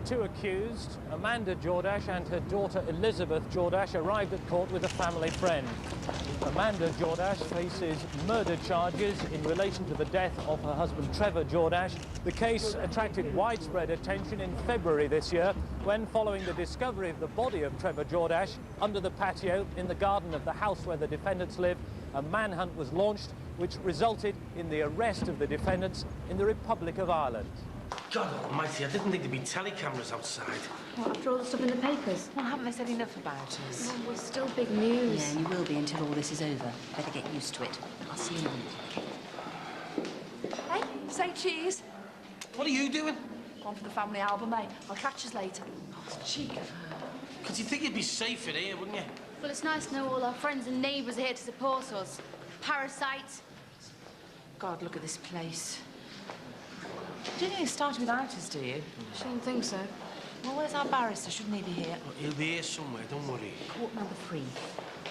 two accused, Amanda Jordache and her daughter Elizabeth Jordache, arrived at court with a family friend. Amanda Jordache faces murder charges in relation to the death of her husband Trevor Jordache. The case attracted widespread attention in February this year when, following the discovery of the body of Trevor Jordache under the patio in the garden of the house where the defendants live, a manhunt was launched which resulted in the arrest of the defendants in the Republic of Ireland. God almighty, I didn't think there'd be telecameras outside. What, after all the stuff in the papers? Well, haven't they said enough about us? Well, we're still big news. Yeah, you will be until all this is over. Better get used to it. I'll see you in a minute. Hey, say cheese. What are you doing? One for the family album, eh? I'll catch us later. Oh, it's cheek of her. Because you'd think you'd be safer here, wouldn't you? Well, it's nice to know all our friends and neighbours are here to support us. Parasites. God, look at this place. You don't think it started without us, do you? Shouldn't think so. Well, where's our barrister? Shouldn't he be here? Well, he'll be here somewhere, don't worry. Court number 3.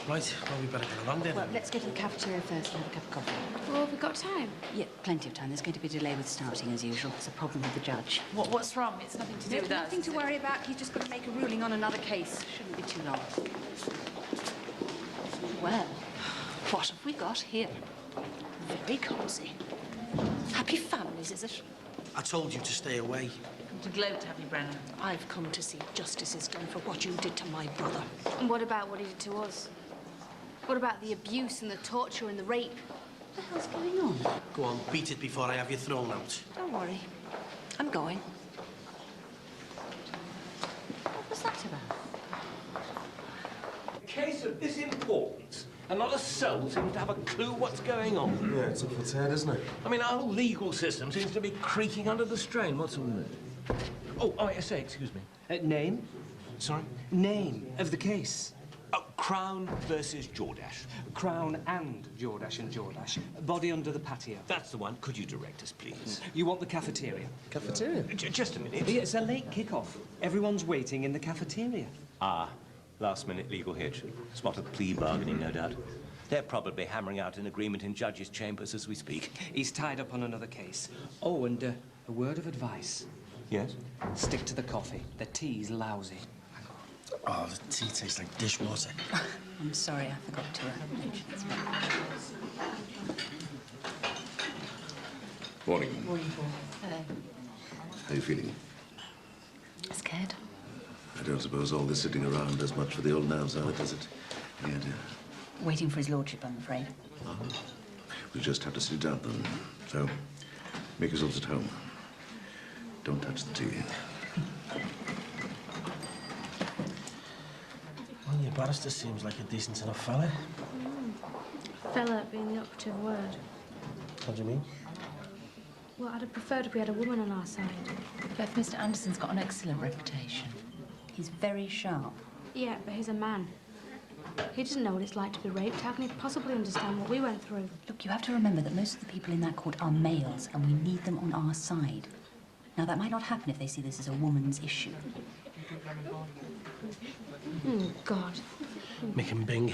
Right, well, we better get along then. Well, let's go to the cafeteria first and have a cup of coffee. Well, have we got time? Yeah, plenty of time. There's going to be a delay with starting, as usual. It's a problem with the judge. What's wrong? It's nothing to do with us. Nothing to worry about. He's just got to make a ruling on another case. Shouldn't be too long. Well, what have we got here? Very cosy. Happy families, is it? I told you to stay away. To gloat, have you, Brennan? I've come to see justice is done for what you did to my brother. And what about what he did to us? What about the abuse and the torture and the rape? What the hell's going on? Go on, beat it before I have you thrown out. Don't worry. I'm going. What was that about? A case of this importance, and not a soul seems to have a clue what's going on. Yeah, it's up for its head, isn't it? I mean, our whole legal system seems to be creaking under the strain. What's all that? Oh, I say, excuse me. Name? Sorry? Name of the case. Oh, Crown versus Jordache. Crown and Jordache and Jordache. Body under the patio. That's the one. Could you direct us, please? You want the cafeteria? Cafeteria? Just a minute. It's a late kick-off. Everyone's waiting in the cafeteria. Ah, last-minute legal hitch. Spotted plea bargaining, no doubt. They're probably hammering out an agreement in judges' chambers as we speak. He's tied up on another case. Oh, and a word of advice. Yes? Stick to the coffee. The tea's lousy. Oh, the tea tastes like dishwater. I'm sorry, I forgot to mention this. Morning. Morning, Paul. Hello. How are you feeling? Scared? I don't suppose all this sitting around does much for the old nerves either, does it? Yeah, dear. Waiting for his lordship, I'm afraid. We'll just have to sit down then. So, make yourselves at home. Don't touch the tea. Well, your barrister seems like a decent enough fella. Fella being the operative word. What do you mean? Well, I'd have preferred if we had a woman on our side. But Mr. Anderson's got an excellent reputation. He's very sharp. Yeah, but he's a man. He doesn't know what it's like to be raped. How can he possibly understand what we went through? Look, you have to remember that most of the people in that court are males, and we need them on our side. Now, that might not happen if they see this as a woman's issue. Oh, God. Mick and Bing.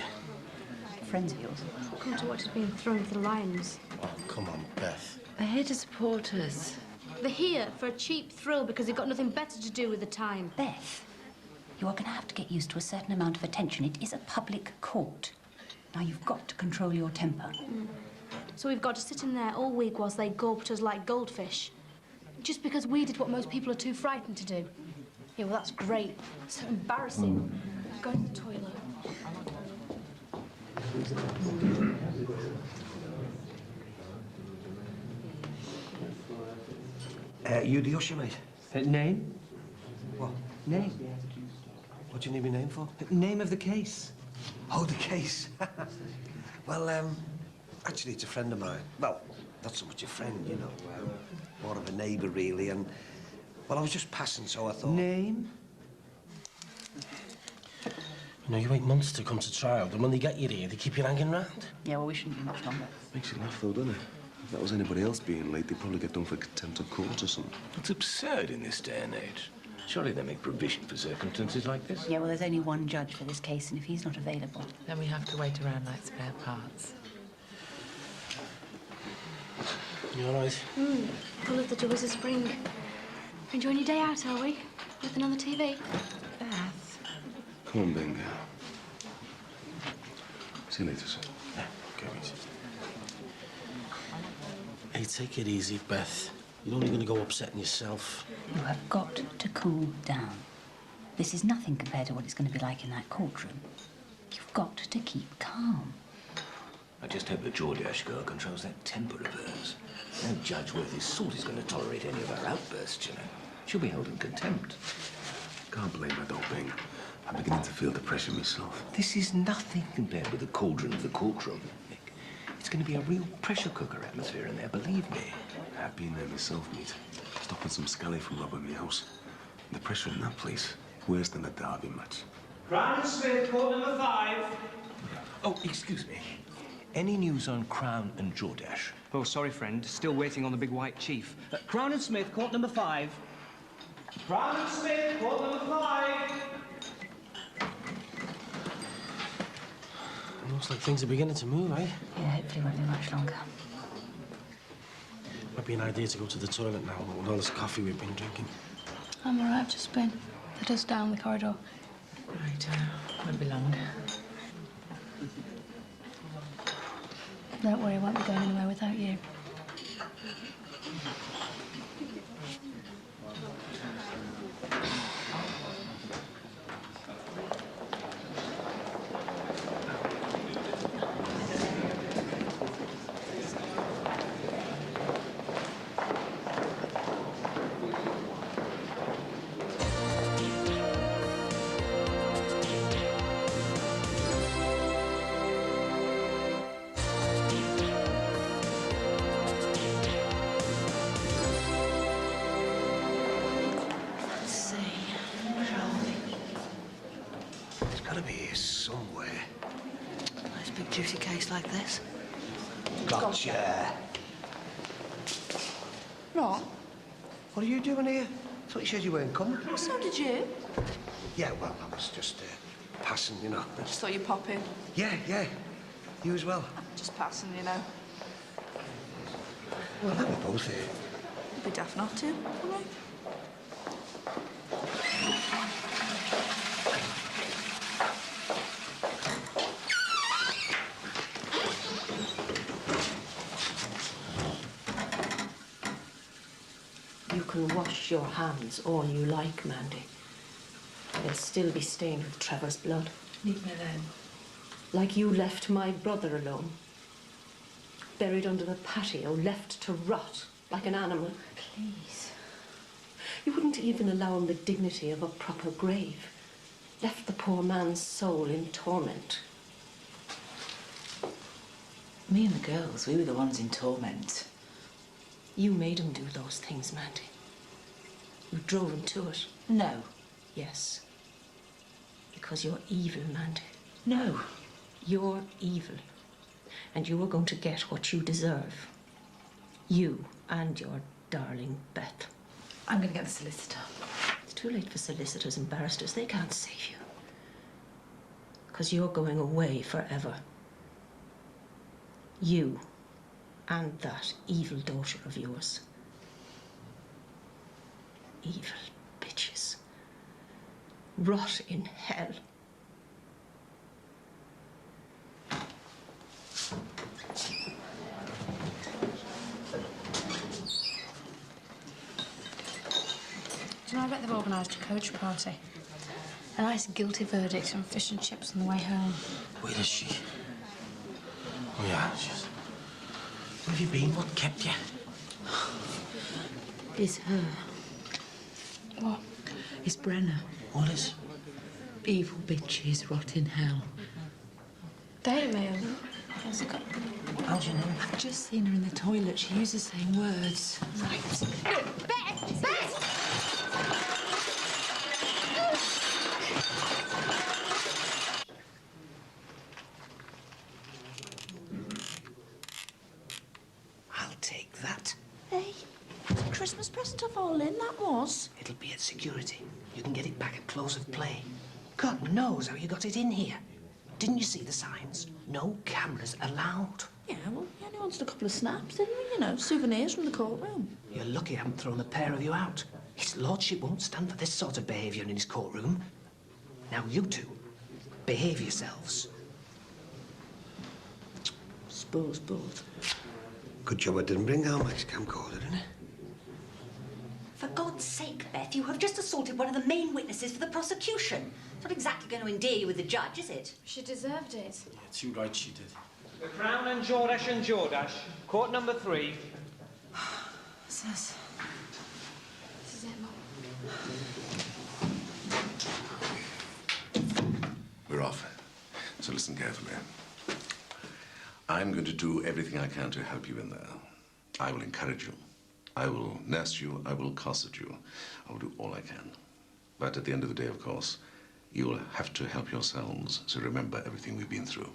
Friends of yours. Come to watch us being thrown to the lions. Oh, come on, Beth. They're here to support us. They're here for a cheap thrill because they've got nothing better to do with the time. Beth, you are going to have to get used to a certain amount of attention. It is a public court. Now, you've got to control your temper. So we've got to sit in there all week whilst they gulp at us like goldfish. Just because we did what most people are too frightened to do. Yeah, well, that's great. So embarrassing. Go to the toilet. You the usher, mate? Name? What? Name. What do you need my name for? Name of the case. Oh, the case. Well, actually, it's a friend of mine. Well, not so much a friend, you know. More of a neighbour, really, and... Well, I was just passing, so I thought... Name? You know, you wait months to come to trial, and when they get you here, they keep you hanging round. Yeah, well, we shouldn't be much longer. Makes you laugh, though, doesn't it? If that was anybody else being late, they'd probably get done for contempt of court or something. It's absurd in this day and age. Surely they make provision for circumstances like this. Yeah, well, there's only one judge for this case, and if he's not available... Then we have to wait around like spare parts. You all right? Full of the joys of spring. Enjoying your day out, are we? Nothing on the TV? Beth. Come on, Ben. See you later, sir. Okay, easy. Hey, take it easy, Beth. You're only going to go upsetting yourself. You have got to cool down. This is nothing compared to what it's going to be like in that courtroom. You've got to keep calm. I just hope the Jordache girl controls that temper of hers. No judge worth his salt is going to tolerate any of her outbursts, you know. She'll be held in contempt. Can't blame her, though, Ben. I'm beginning to feel the pressure myself. This is nothing compared with the cauldron of the courtroom, Nick. It's going to be a real pressure cooker atmosphere in there, believe me. I've been there myself, mate. Stopping some scally from robbing my house. The pressure in that place, worse than a derby match. Crown and Smith, court number 5. Oh, excuse me. Any news on Crown and Jordache? Oh, sorry, friend. Still waiting on the big white chief. Crown and Smith, court number 5. Crown and Smith, court number 5. Looks like things are beginning to move, eh? Yeah, hopefully won't be much longer. Might be an idea to go to the toilet now, with all this coffee we've been drinking. I'm all right, I've just been. The dust down the corridor. Right, won't be long. Don't worry, I won't be going anywhere without you. Gotta be here somewhere. Nice big juicy case like this. Gotcha. Right. What are you doing here? I thought you said you weren't coming. So did you? Yeah, well, I was just passing, you know. Just thought you'd pop in. Yeah. You as well. Just passing, you know. Well, now we're both here. It'd be daft not to, wouldn't it? You can wash your hands all you like, Mandy. They'll still be stained with Trevor's blood. Leave me alone. Like you left my brother alone. Buried under the patio, left to rot like an animal. Please. You wouldn't even allow him the dignity of a proper grave. Left the poor man's soul in torment. Me and the girls, we were the ones in torment. You made him do those things, Mandy. You drove him to it. No. Yes. Because you're evil, Mandy. No. You're evil. And you are going to get what you deserve. You and your darling Beth. I'm going to get the solicitor. It's too late for solicitors and barristers. They can't save you. Because you're going away forever. You and that evil daughter of yours. Evil bitches. Rot in hell. Do you know, I bet they've organised a coach party. A nice guilty verdict and fish and chips on the way home. Where is she? Oh, yeah, she's... Where have you been? What kept you? It's her. What? It's Brenner. What is? Evil bitches rot in hell. Daily Mail. How's it got? How'd you know? I've just seen her in the toilet. She uses the same words. Right. Beth! Beth! I'll take that. Hey, it's a Christmas present of all in, that was. It'll be at security. You can get it back at close of play. God knows how you got it in here. Didn't you see the signs? No cameras allowed. Yeah, well, we only wanted a couple of snaps, didn't we? You know, souvenirs from the courtroom. You're lucky I haven't thrown the pair of you out. His lordship won't stand for this sort of behaviour in his courtroom. Now, you two, behave yourselves. Suppose both. Good job I didn't bring our max camcorder, isn't it? For God's sake, Beth, you have just assaulted one of the main witnesses for the prosecution. It's not exactly going to endear you with the judge, is it? She deserved it. Yeah, too right she did. The Crown and Jordache, court number 3. This is it, Mum. We're off. So listen carefully. I'm going to do everything I can to help you in there. I will encourage you. I will nurse you. I will cosset you. I will do all I can. But at the end of the day, of course, you will have to help yourselves. So remember everything we've been through.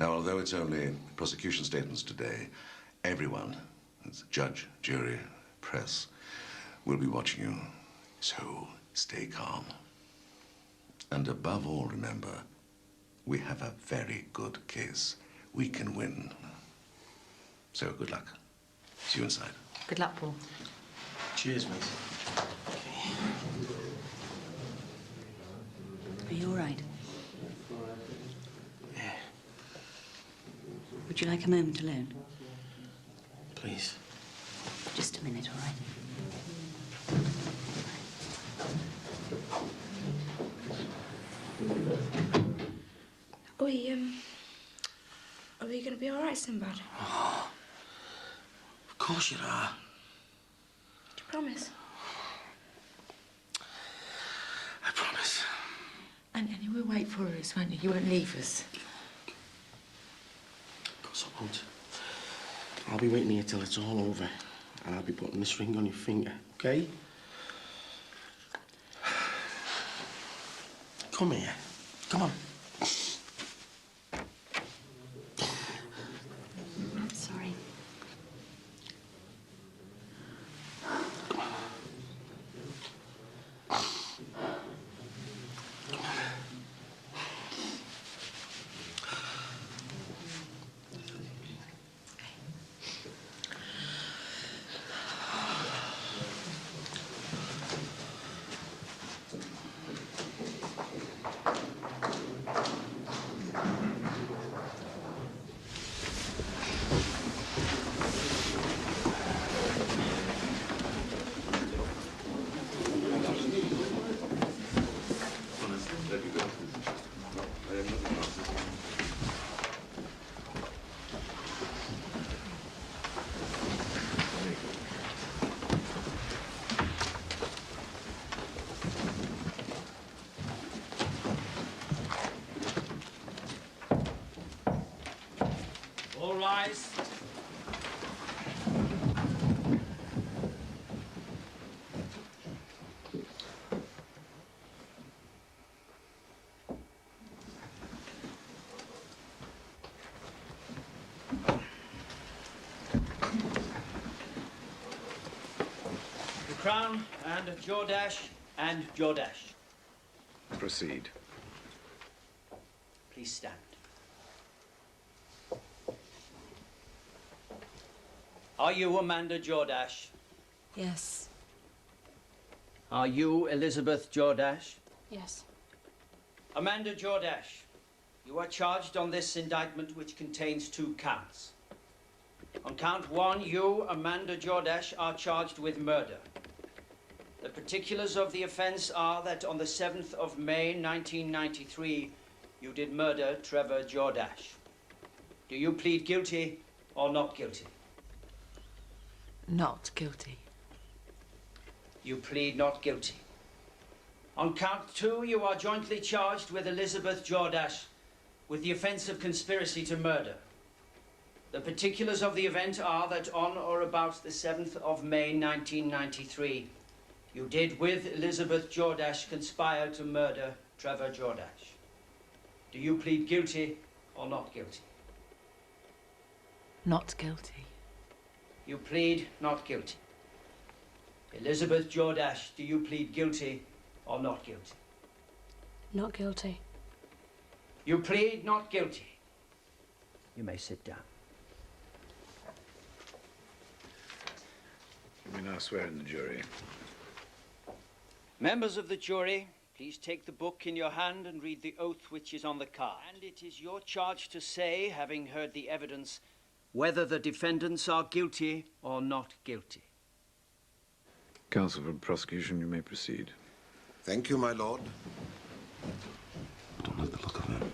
Now, although it's only prosecution statements today, everyone, judge, jury, press, will be watching you. So stay calm. And above all, remember, we have a very good case. We can win. So good luck. See you inside. Good luck, Paul. Cheers, mate. Are you all right? Yeah, Would you like a moment alone? please. Just a minute, all right? Are we going to be all right, Sinbad? Of course you are. Do you promise? I promise. And you will wait for us, won't you? You won't leave us. Of course I won't. I'll be waiting here till it's all over. And I'll be putting this ring on your finger, okay? Come here. Come on. I'm sorry. All rise. The Crown and Jordache. Proceed. Please stand. Are you Amanda Jordache? Yes. Are you Elizabeth Jordache? Yes. Amanda Jordache, you are charged on this indictment which contains 2 counts. On count 1, you, Amanda Jordache, are charged with murder. The particulars of the offence are that on the 7th of May, 1993, you did murder Trevor Jordache. Do you plead guilty or not guilty? Not guilty. You plead not guilty. On count 2, you are jointly charged with Elizabeth Jordache with the offence of conspiracy to murder. The particulars of the event are that on or about the 7th of May 1993, you did with Elizabeth Jordache conspire to murder Trevor Jordache. Do you plead guilty or not guilty? Not guilty. You plead not guilty. Elizabeth Jordache, do you plead guilty or not guilty? Not guilty. You plead not guilty. You may sit down. We now swear in the jury. Members of the jury, please take the book in your hand and read the oath which is on the card. And it is your charge to say, having heard the evidence, whether the defendants are guilty or not guilty. Counsel for prosecution, you may proceed. Thank you, my lord. I don't like the look of him.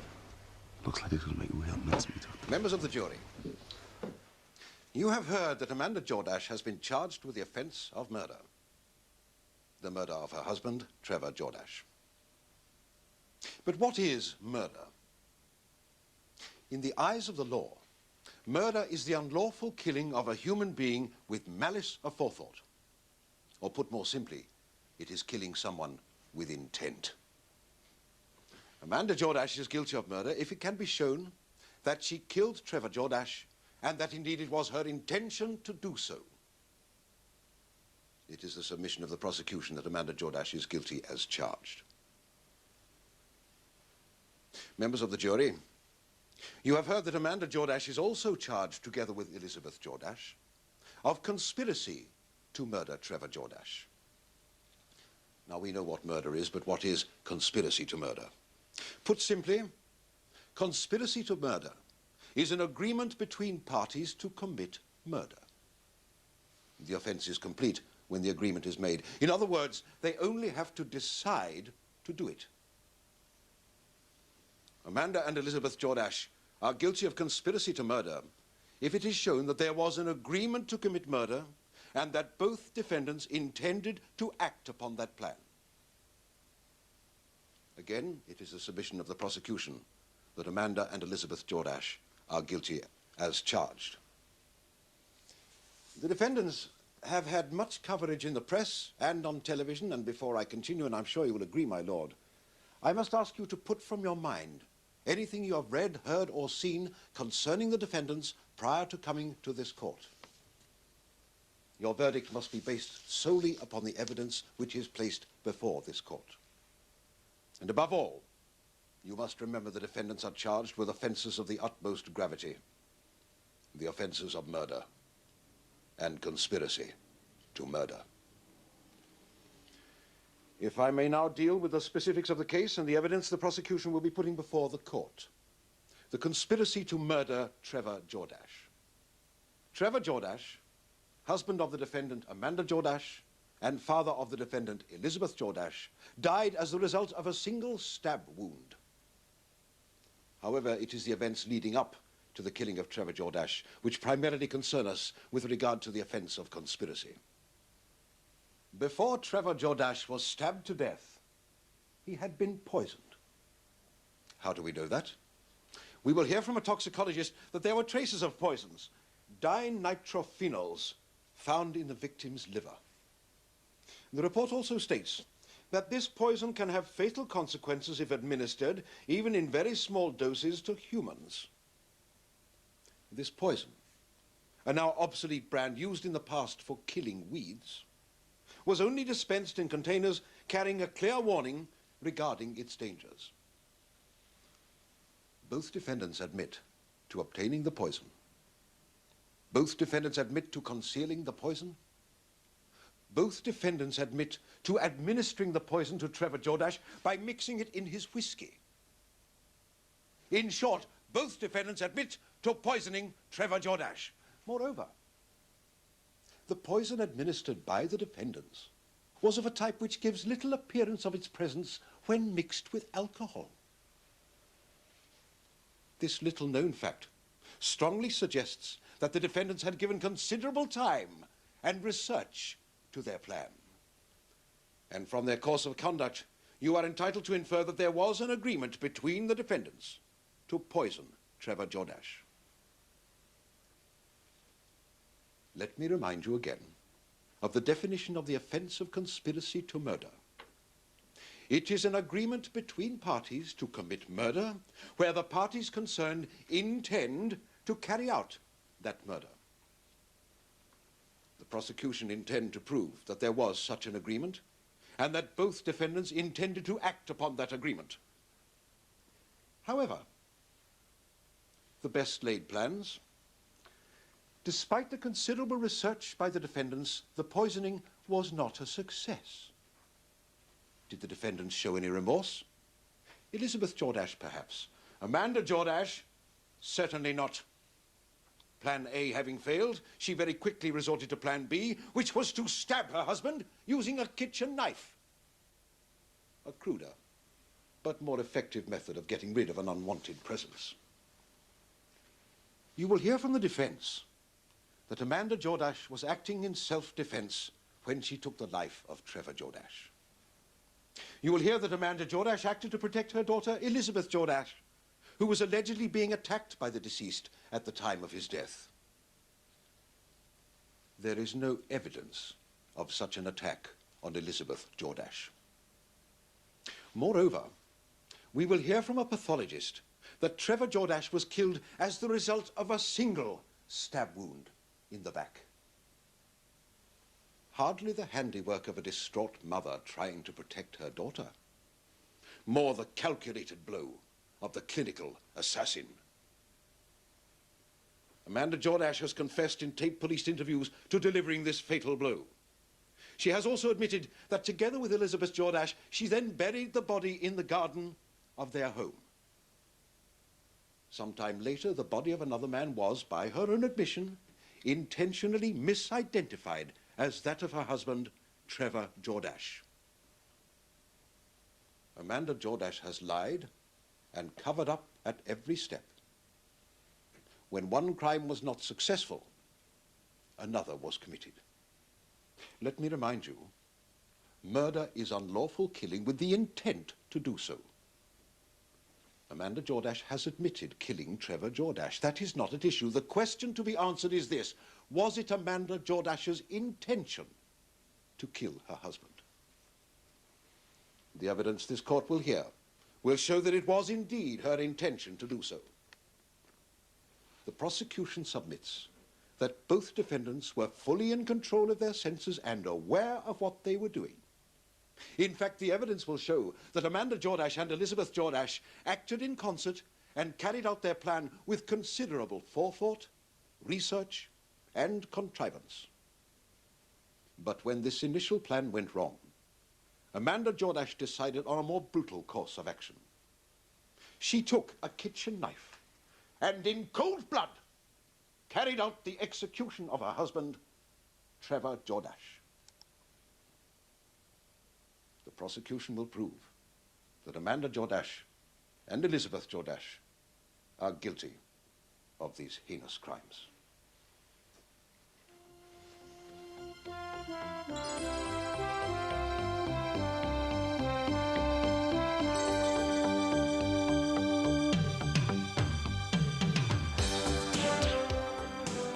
Looks like he's going to make real mincemeat of it. Members of the jury, you have heard that Amanda Jordache has been charged with the offence of murder. The murder of her husband, Trevor Jordache. But what is murder? In the eyes of the law, murder is the unlawful killing of a human being with malice aforethought. Or put more simply, it is killing someone with intent. Amanda Jordache is guilty of murder if it can be shown that she killed Trevor Jordache and that indeed it was her intention to do so. It is the submission of the prosecution that Amanda Jordache is guilty as charged. Members of the jury, you have heard that Amanda Jordache is also charged, together with Elizabeth Jordache, of conspiracy to murder Trevor Jordache. Now, we know what murder is, but what is conspiracy to murder? Put simply, conspiracy to murder is an agreement between parties to commit murder. The offence is complete when the agreement is made. In other words, they only have to decide to do it. Amanda and Elizabeth Jordache are guilty of conspiracy to murder if it is shown that there was an agreement to commit murder and that both defendants intended to act upon that plan. Again, it is the submission of the prosecution that Amanda and Elizabeth Jordache are guilty as charged. The defendants have had much coverage in the press and on television, and before I continue, and I'm sure you will agree, my lord, I must ask you to put from your mind anything you have read, heard, or seen concerning the defendants prior to coming to this court. Your verdict must be based solely upon the evidence which is placed before this court. And above all, you must remember the defendants are charged with offences of the utmost gravity, the offences of murder and conspiracy to murder. If I may now deal with the specifics of the case and the evidence the prosecution will be putting before the court. The conspiracy to murder Trevor Jordache. Trevor Jordache, husband of the defendant Amanda Jordache and father of the defendant Elizabeth Jordache, died as the result of a single stab wound. However, it is the events leading up to the killing of Trevor Jordache which primarily concern us with regard to the offence of conspiracy. Before Trevor Jordache was stabbed to death, he had been poisoned. How do we know that? We will hear from a toxicologist that there were traces of poisons, dinitrophenols, found in the victim's liver. The report also states that this poison can have fatal consequences if administered, even in very small doses, to humans. This poison, a now obsolete brand used in the past for killing weeds, was only dispensed in containers carrying a clear warning regarding its dangers. Both defendants admit to obtaining the poison. Both defendants admit to concealing the poison. Both defendants admit to administering the poison to Trevor Jordache by mixing it in his whiskey. In short, both defendants admit to poisoning Trevor Jordache. Moreover, the poison administered by the defendants was of a type which gives little appearance of its presence when mixed with alcohol. This little-known fact strongly suggests that the defendants had given considerable time and research to their plan. And from their course of conduct, you are entitled to infer that there was an agreement between the defendants to poison Trevor Jordache. Let me remind you again of the definition of the offence of conspiracy to murder. It is an agreement between parties to commit murder where the parties concerned intend to carry out that murder. The prosecution intend to prove that there was such an agreement and that both defendants intended to act upon that agreement. However, the best laid plans, despite the considerable research by the defendants, the poisoning was not a success. Did the defendants show any remorse? Elizabeth Jordache, perhaps. Amanda Jordache, certainly not. Plan A having failed, she very quickly resorted to Plan B, which was to stab her husband using a kitchen knife. A cruder, but more effective method of getting rid of an unwanted presence. You will hear from the defense that Amanda Jordache was acting in self-defense when she took the life of Trevor Jordache. You will hear that Amanda Jordache acted to protect her daughter, Elizabeth Jordache, who was allegedly being attacked by the deceased at the time of his death. There is no evidence of such an attack on Elizabeth Jordache. Moreover, we will hear from a pathologist that Trevor Jordache was killed as the result of a single stab wound in the back. Hardly the handiwork of a distraught mother trying to protect her daughter. More the calculated blow of the clinical assassin. Amanda Jordache has confessed in taped police interviews to delivering this fatal blow. She has also admitted that together with Elizabeth Jordache, she then buried the body in the garden of their home. Sometime later, the body of another man was, by her own admission, intentionally misidentified as that of her husband, Trevor Jordache. Amanda Jordache has lied and covered up at every step. When one crime was not successful, another was committed. Let me remind you, murder is unlawful killing with the intent to do so. Amanda Jordache has admitted killing Trevor Jordache. That is not at issue. The question to be answered is this: was it Amanda Jordache's intention to kill her husband? The evidence this court will hear will show that it was indeed her intention to do so. The prosecution submits that both defendants were fully in control of their senses and aware of what they were doing. In fact, the evidence will show that Amanda Jordache and Elizabeth Jordache acted in concert and carried out their plan with considerable forethought, research, and contrivance. But when this initial plan went wrong, Amanda Jordache decided on a more brutal course of action. She took a kitchen knife and in cold blood carried out the execution of her husband, Trevor Jordache. The prosecution will prove that Amanda Jordache and Elizabeth Jordache are guilty of these heinous crimes.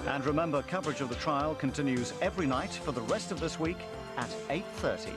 And remember, coverage of the trial continues every night for the rest of this week at 8:30.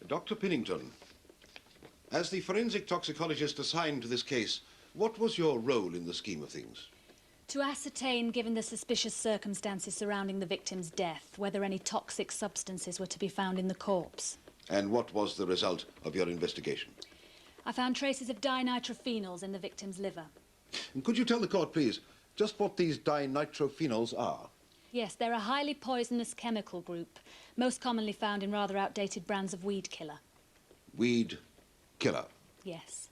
Dr. Pinnington, as the forensic toxicologist assigned to this case, what was your role in the scheme of things? To ascertain, given the suspicious circumstances surrounding the victim's death, whether any toxic substances were to be found in the corpse. And what was the result of your investigation? I found traces of dinitrophenols in the victim's liver. And could you tell the court, please, just what these dinitrophenols are? Yes, they're a highly poisonous chemical group, most commonly found in rather outdated brands of weed killer. Weed killer? Yes.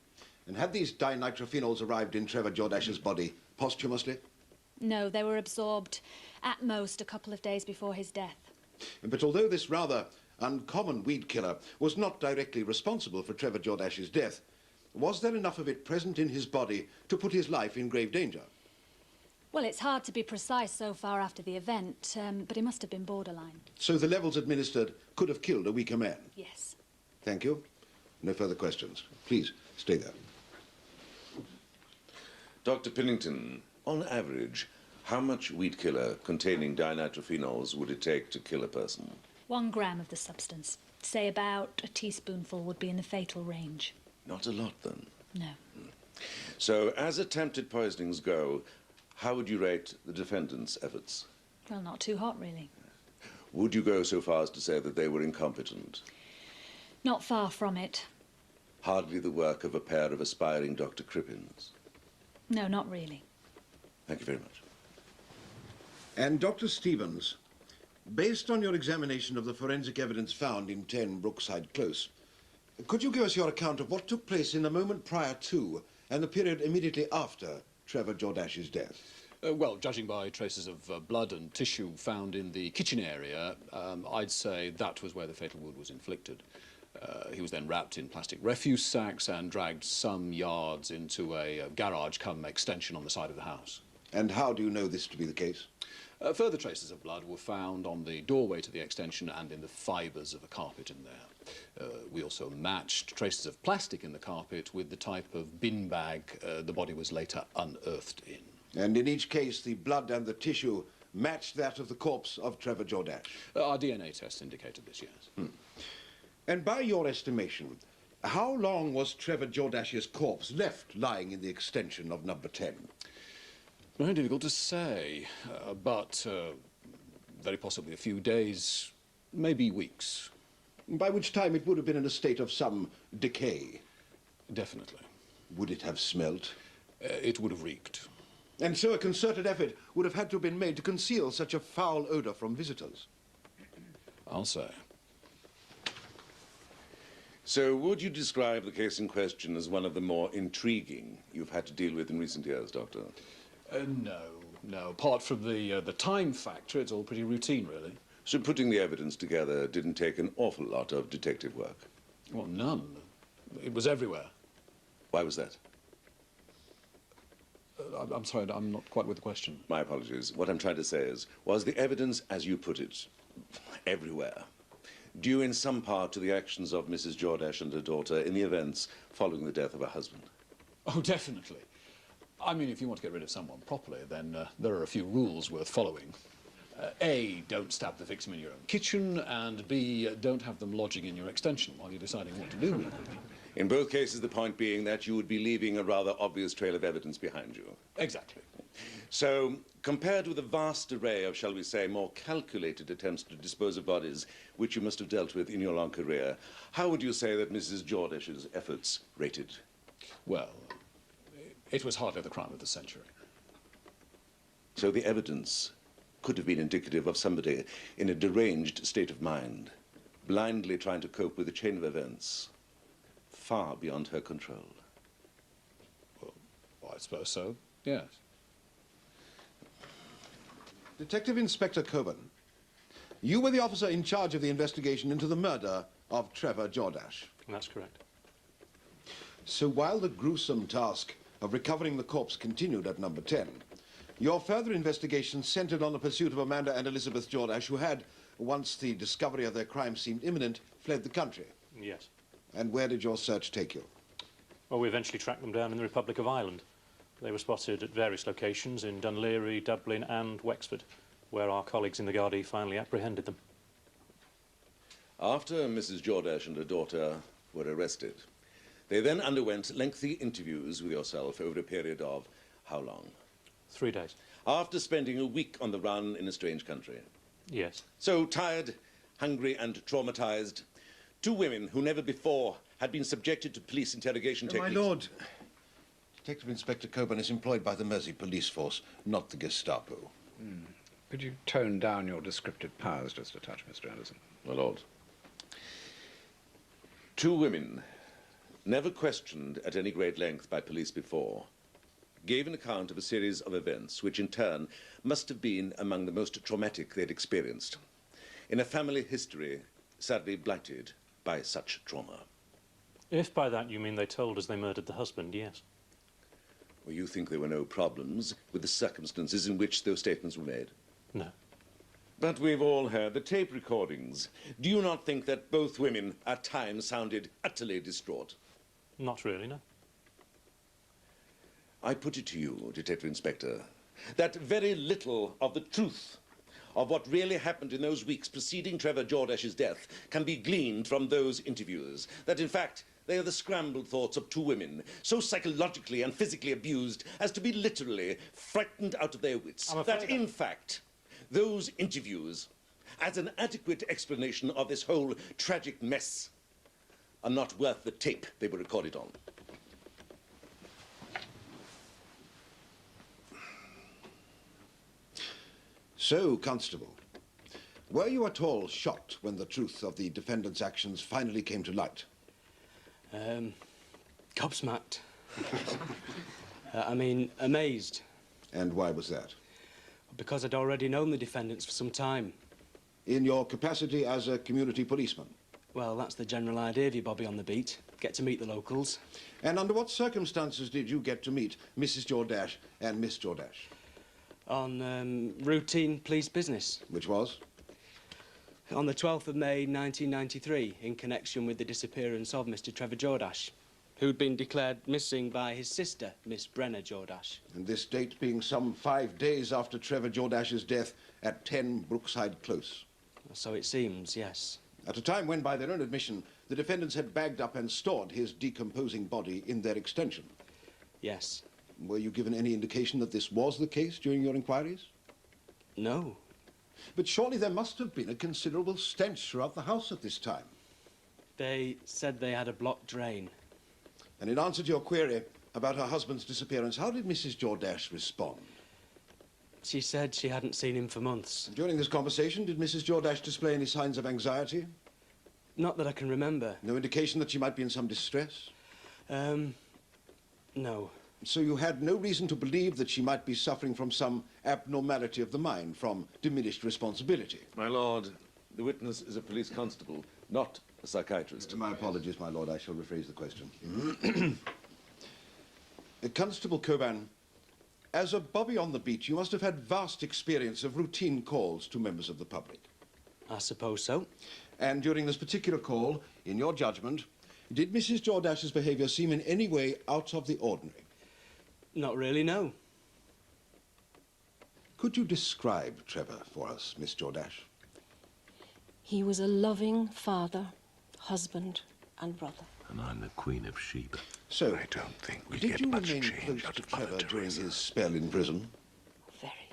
And had these dinitrophenols arrived in Trevor Jordash's body posthumously? No, they were absorbed at most a couple of days before his death. But although this rather uncommon weed killer was not directly responsible for Trevor Jordash's death, was there enough of it present in his body to put his life in grave danger? Well, it's hard to be precise so far after the event, but he must have been borderline. So the levels administered could have killed a weaker man? Yes. Thank you. No further questions. Please, stay there. Dr. Pennington, on average, how much weed killer containing dinitrophenols would it take to kill a person? 1 gram of the substance. Say about a teaspoonful would be in the fatal range. Not a lot, then. No. So, as attempted poisonings go, how would you rate the defendant's efforts? Well, not too hot, really. Would you go so far as to say that they were incompetent? Not far from it. Hardly the work of a pair of aspiring Dr. Crippins. No, not really. Thank you very much. And Dr. Stevens, based on your examination of the forensic evidence found in 10 Brookside Close, could you give us your account of what took place in the moment prior to and the period immediately after Trevor Jordash's death? Well, judging by traces of blood and tissue found in the kitchen area, I'd say that was where the fatal wound was inflicted. He was then wrapped in plastic refuse sacks and dragged some yards into a garage cum extension on the side of the house. And how do you know this to be the case? Further traces of blood were found on the doorway to the extension and in the fibres of a carpet in there. We also matched traces of plastic in the carpet with the type of bin bag the body was later unearthed in. And in each case, the blood and the tissue matched that of the corpse of Trevor Jordash? Our DNA test indicated this, yes. And by your estimation, how long was Trevor Jordash's corpse left lying in the extension of number 10? Very difficult to say, but very possibly a few days, maybe weeks. By which time it would have been in a state of some decay? Definitely. Would it have smelt? It would have reeked. And so a concerted effort would have had to have been made to conceal such a foul odour from visitors? I'll say. So, would you describe the case in question as one of the more intriguing you've had to deal with in recent years, Doctor? No. Apart from the time factor, it's all pretty routine, really. So putting the evidence together didn't take an awful lot of detective work? Well, none. It was everywhere. Why was that? I'm sorry, I'm not quite with the question. My apologies. What I'm trying to say is, was the evidence, as you put it, everywhere, due in some part to the actions of Mrs. Jordash and her daughter in the events following the death of her husband? Oh, definitely. I mean, if you want to get rid of someone properly, then there are a few rules worth following. A, don't stab the victim in your own kitchen, and B, don't have them lodging in your extension while you're deciding what to do with them. In both cases, the point being that you would be leaving a rather obvious trail of evidence behind you. Exactly. So, compared with a vast array of, shall we say, more calculated attempts to dispose of bodies, which you must have dealt with in your long career, how would you say that Mrs. Jordash's efforts rated? Well, it was hardly the crime of the century. So the evidence could have been indicative of somebody in a deranged state of mind, blindly trying to cope with a chain of events far beyond her control. Well, I suppose so, yes. Detective Inspector Coburn, you were the officer in charge of the investigation into the murder of Trevor Jordash. That's correct. So while the gruesome task of recovering the corpse continued at number 10, your further investigation centered on the pursuit of Amanda and Elizabeth Jordash, who had, once the discovery of their crime seemed imminent, fled the country. Yes. And where did your search take you? Well, we eventually tracked them down in the Republic of Ireland. They were spotted at various locations in Dunleary, Dublin and Wexford, where our colleagues in the Gardaí finally apprehended them. After Mrs. Jordash and her daughter were arrested, they then underwent lengthy interviews with yourself over a period of how long? 3 days. After spending a week on the run in a strange country. Yes. So tired, hungry and traumatized, two women who never before had been subjected to police interrogation techniques... My lord, Detective Inspector Coburn is employed by the Mersey police force, not the Gestapo. Could you tone down your descriptive powers just a touch, Mr. Anderson? My lord. Two women, never questioned at any great length by police before, gave an account of a series of events which in turn must have been among the most traumatic they'd experienced, in a family history sadly blighted by such trauma. If by that you mean they told us they murdered the husband, yes. Well, you think there were no problems with the circumstances in which those statements were made? No. But we've all heard the tape recordings. Do you not think that both women at times sounded utterly distraught? Not really, no. I put it to you, Detective Inspector, that very little of the truth of what really happened in those weeks preceding Trevor Jordash's death can be gleaned from those interviews. That, in fact, they are the scrambled thoughts of two women, so psychologically and physically abused as to be literally frightened out of their wits. That, in fact, those interviews, as an adequate explanation of this whole tragic mess, are not worth the tape they were recorded on. So, Constable, were you at all shocked when the truth of the defendant's actions finally came to light? Gobsmacked. I mean, amazed. And why was that? Because I'd already known the defendants for some time. In your capacity as a community policeman? Well, that's the general idea of your Bobby on the beat. Get to meet the locals. And under what circumstances did you get to meet Mrs. Jordache and Miss Jordache? On routine police business. Which was? On the 12th of May 1993, in connection with the disappearance of Mr. Trevor Jordache, who'd been declared missing by his sister, Miss Brenna Jordache. And this date being some 5 days after Trevor Jordache's death at 10 Brookside Close. So it seems, yes. At a time when, by their own admission, the defendants had bagged up and stored his decomposing body in their extension. Yes. Were you given any indication that this was the case during your inquiries? No. But surely there must have been a considerable stench throughout the house at this time. They said they had a blocked drain. And in answer to your query about her husband's disappearance, how did Mrs. Jordache respond? She said she hadn't seen him for months. During this conversation, did Mrs. Jordache display any signs of anxiety? Not that I can remember. No indication that she might be in some distress? No. So you had no reason to believe that she might be suffering from some abnormality of the mind, from diminished responsibility? My lord, the witness is a police constable, not a psychiatrist. My apologies, my lord. I shall rephrase the question. Constable Coban, as a Bobby on the beat, you must have had vast experience of routine calls to members of the public. I suppose so. And during this particular call, in your judgment, did Mrs. Jordache's behaviour seem in any way out of the ordinary? Not really, no. Could you describe Trevor for us, Miss Jordache? He was a loving father, husband, and brother. And I'm the Queen of Sheba. So, I don't think we did get you much remain change close out to of Mother Trevor during Teresa. his spell in prison? Very.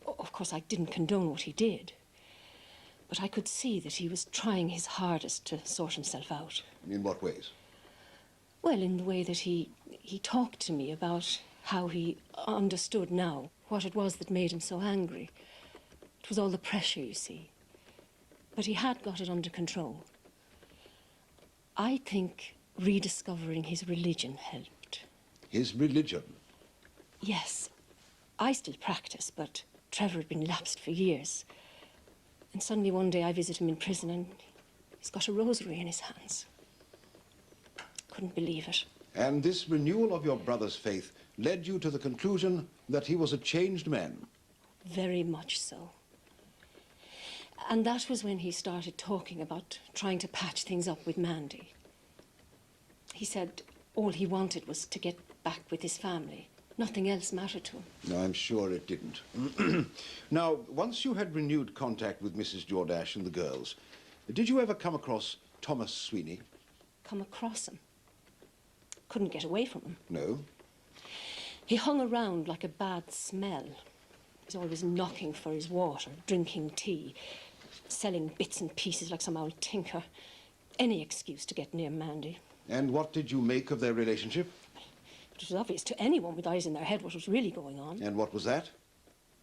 Of course, I didn't condone what he did. But I could see that he was trying his hardest to sort himself out. In what ways? Well, in the way that he talked to me about how he understood now what it was that made him so angry. It was all the pressure, you see. But he had got it under control. I think rediscovering his religion helped. His religion? Yes. I still practice, but Trevor had been lapsed for years. And suddenly one day I visit him in prison and he's got a rosary in his hands. Couldn't believe it. And this renewal of your brother's faith led you to the conclusion that he was a changed man? Very much so. And that was when he started talking about trying to patch things up with Mandy. He said all he wanted was to get back with his family. Nothing else mattered to him. No, I'm sure it didn't. Now, once you had renewed contact with Mrs. Jordache and the girls, did you ever come across Thomas Sweeney? Come across him? Couldn't get away from him. No. He hung around like a bad smell. He was always knocking for his water, drinking tea, selling bits and pieces like some old tinker. Any excuse to get near Mandy. And what did you make of their relationship? It was obvious to anyone with eyes in their head what was really going on. And what was that?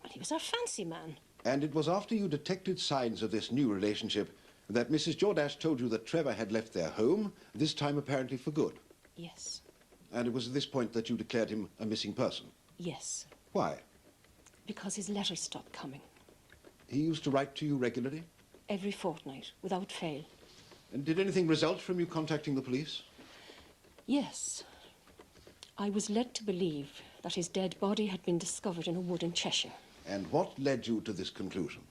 Well, he was our fancy man. And it was after you detected signs of this new relationship That Mrs. Jordache told you that Trevor had left their home, this time apparently for good. Yes. And it was at this point that you declared him a missing person. Yes. Why? Because his letters stopped coming. He used to write to you regularly? Every fortnight, without fail. And did anything result from you contacting the police? Yes. I was led to believe that his dead body had been discovered in a wood in Cheshire. And what led you to this conclusion?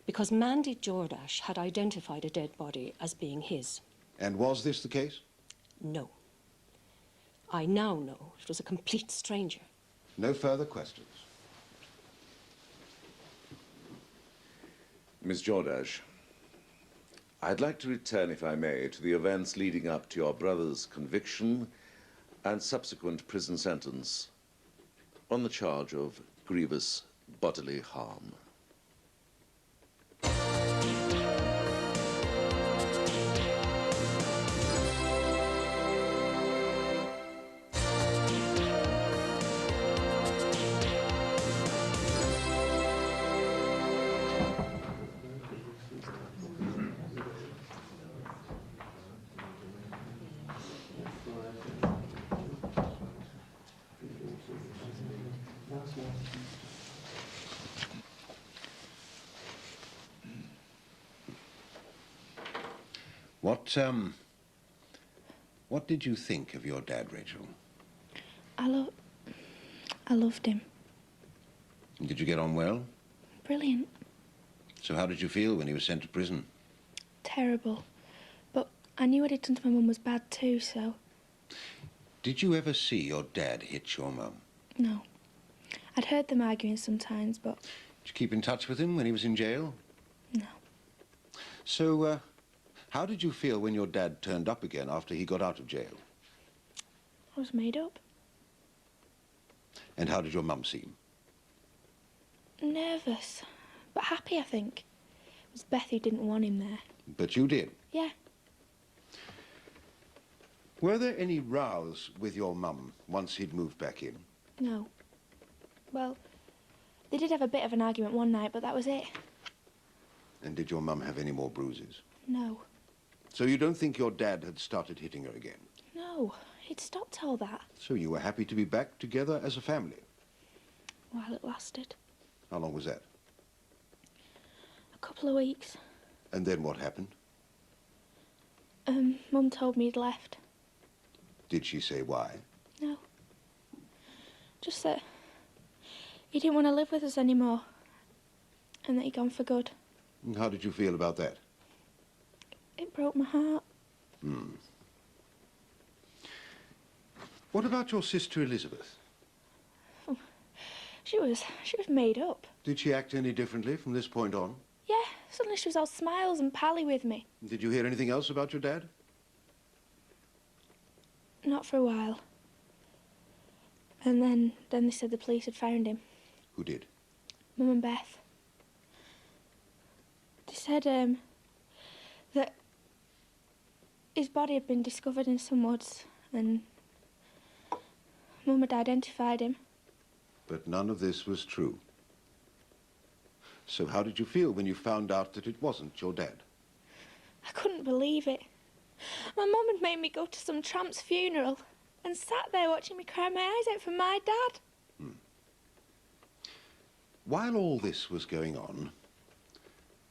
Because Mandy Jordache had identified a dead body as being his. And was this the case? No. I now know it was a complete stranger. No further questions. Miss Jordache, I'd like to return, if I may, to the events leading up to your brother's conviction and subsequent prison sentence on the charge of grievous bodily harm. What did you think of your dad, Rachel? I loved him. Did you get on well? Brilliant. So how did you feel when he was sent to prison? Terrible. But I knew what he'd done to my mum was bad too, so... Did you ever see your dad hit your mum? No. I'd heard them arguing sometimes, but... Did you keep in touch with him when he was in jail? No. So, how did you feel when your dad turned up again after he got out of jail? I was made up. And how did your mum seem? Nervous, but happy, I think. It was Beth who didn't want him there. But you did? Yeah. Were there any rows with your mum once he'd moved back in? No. Well, they did have a bit of an argument one night, but that was it. And did your mum have any more bruises? No. So you don't think your dad had started hitting her again? No, he'd stopped all that. So you were happy to be back together as a family? While it lasted. How long was that? A couple of weeks. And then what happened? Mum told me he'd left. Did she say why? No. Just that he didn't want to live with us anymore. And that he'd gone for good. And how did you feel about that? It broke my heart. What about your sister Elizabeth? Oh, she was made up. Did she act any differently from this point on? Yeah, suddenly she was all smiles and pally with me. Did you hear anything else about your dad? Not for a while. And then they said the police had found him. Who did? Mum and Beth. They said, that his body had been discovered in some woods and Mum had identified him. But none of this was true. So how did you feel when you found out that it wasn't your dad? I couldn't believe it. My mum had made me go to some tramp's funeral and sat there watching me cry my eyes out for my dad. While all this was going on,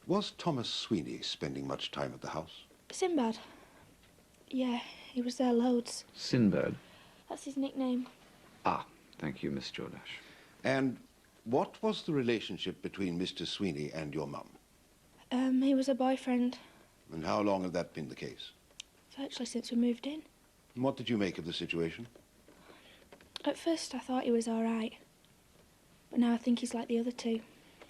was Thomas Sweeney spending much time at the house? Sinbad. Yeah, he was there loads. Sinbad? That's his nickname. Ah, thank you, Miss Jordache. And what was the relationship between Mr. Sweeney and your mum? He was a boyfriend. And how long had that been the case? Virtually since we moved in. And what did you make of the situation? At first I thought he was all right. But now I think he's like the other two.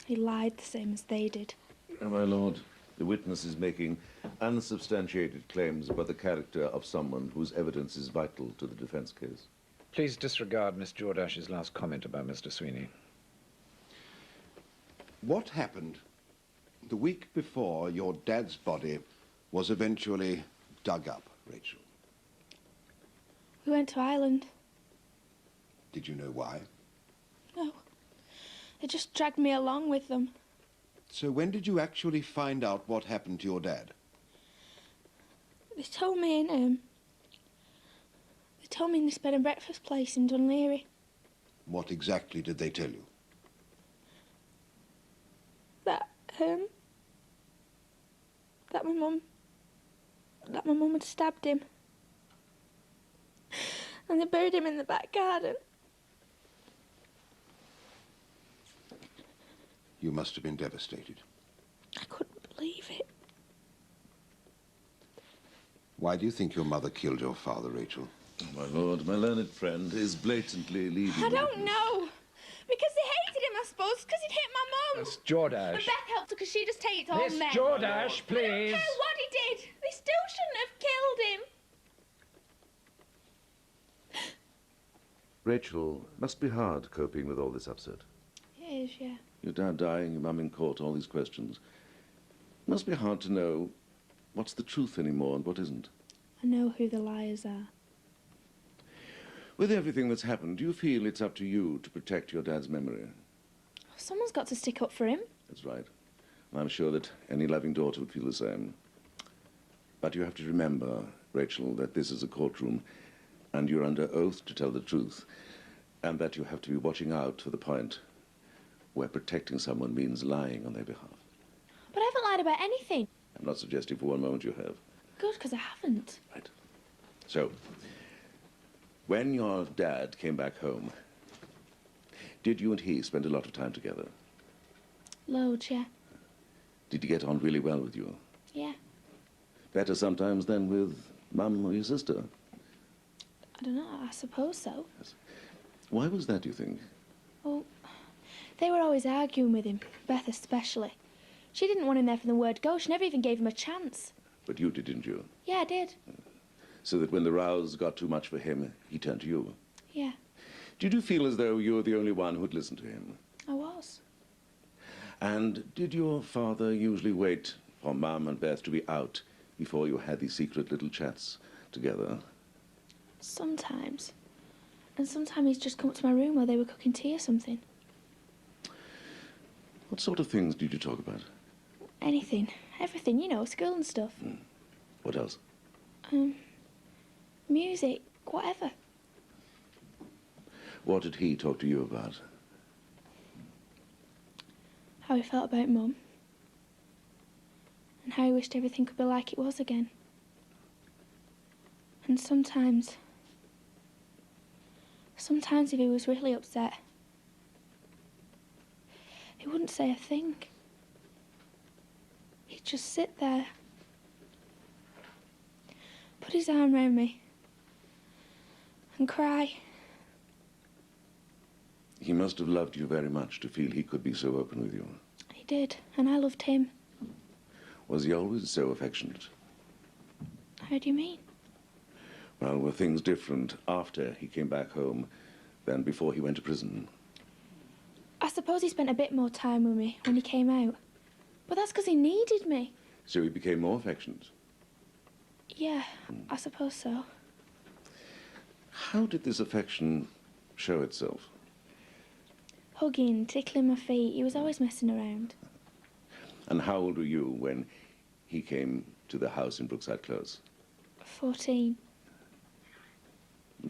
He lied the same as they did. My lord, the witness is making unsubstantiated claims about the character of someone whose evidence is vital to the defense case. Please disregard Miss Jordache's last comment about Mr. Sweeney. What happened the week before your dad's body was eventually dug up, Rachel? We went to Ireland. Did you know why? No. They just dragged me along with them. So when did you actually find out what happened to your dad? They told me in this bed and breakfast place in Dunleary. What exactly did they tell you? That my mum had stabbed him. And they buried him in the back garden. You must have been devastated. I couldn't believe it. Why do you think your mother killed your father, Rachel? My lord, my learned friend is blatantly leading... I don't know. Because they hated him, I suppose, because he'd hit my mum. Miss Jordache. And Beth helped her because she just hates all Miss men. Jordache, please. I don't care what he did. They still shouldn't have killed him. Rachel, must be hard coping with all this upset. It is, yeah. Your dad dying, your mum in court, all these questions. Must be hard to know what's the truth anymore and what isn't. I know who the liars are. With everything that's happened, do you feel it's up to you to protect your dad's memory? Someone's got to stick up for him. That's right. And I'm sure that any loving daughter would feel the same. But you have to remember, Rachel, that this is a courtroom and you're under oath to tell the truth, and that you have to be watching out for the point where protecting someone means lying on their behalf. But I haven't lied about anything. I'm not suggesting for one moment you have. Good, because I haven't. Right. So, when your dad came back home, did you and he spend a lot of time together? Loads, yeah. Did he get on really well with you? Yeah. Better sometimes than with Mum or your sister? I don't know, I suppose so. Yes. Why was that, do you think? Well, they were always arguing with him, Beth especially. She didn't want him there from the word go. She never even gave him a chance. But you did, didn't you? Yeah, I did. So that when the rows got too much for him, he turned to you? Yeah, Did you feel as though you were the only one who'd listen to him? I was. And did your father usually wait for Mum and Beth to be out before you had these secret little chats together? Sometimes. And sometimes he'd just come up to my room while they were cooking tea or something. What sort of things did you talk about? Anything. Everything, you know, school and stuff. What else? Music, whatever. What did he talk to you about? How he felt about Mum. And how he wished everything could be like it was again. And sometimes if he was really upset, he wouldn't say a thing. He'd just sit there, put his arm round me, and cry. He must have loved you very much to feel he could be so open with you. He did, and I loved him. Was he always so affectionate? How do you mean? Well, were things different after he came back home than before he went to prison? I suppose he spent a bit more time with me when he came out. But that's because he needed me. So he became more affectionate? Yeah, I suppose so. How did this affection show itself? Hugging, tickling my feet. He was always messing around. And how old were you when he came to the house in Brookside Close? 14.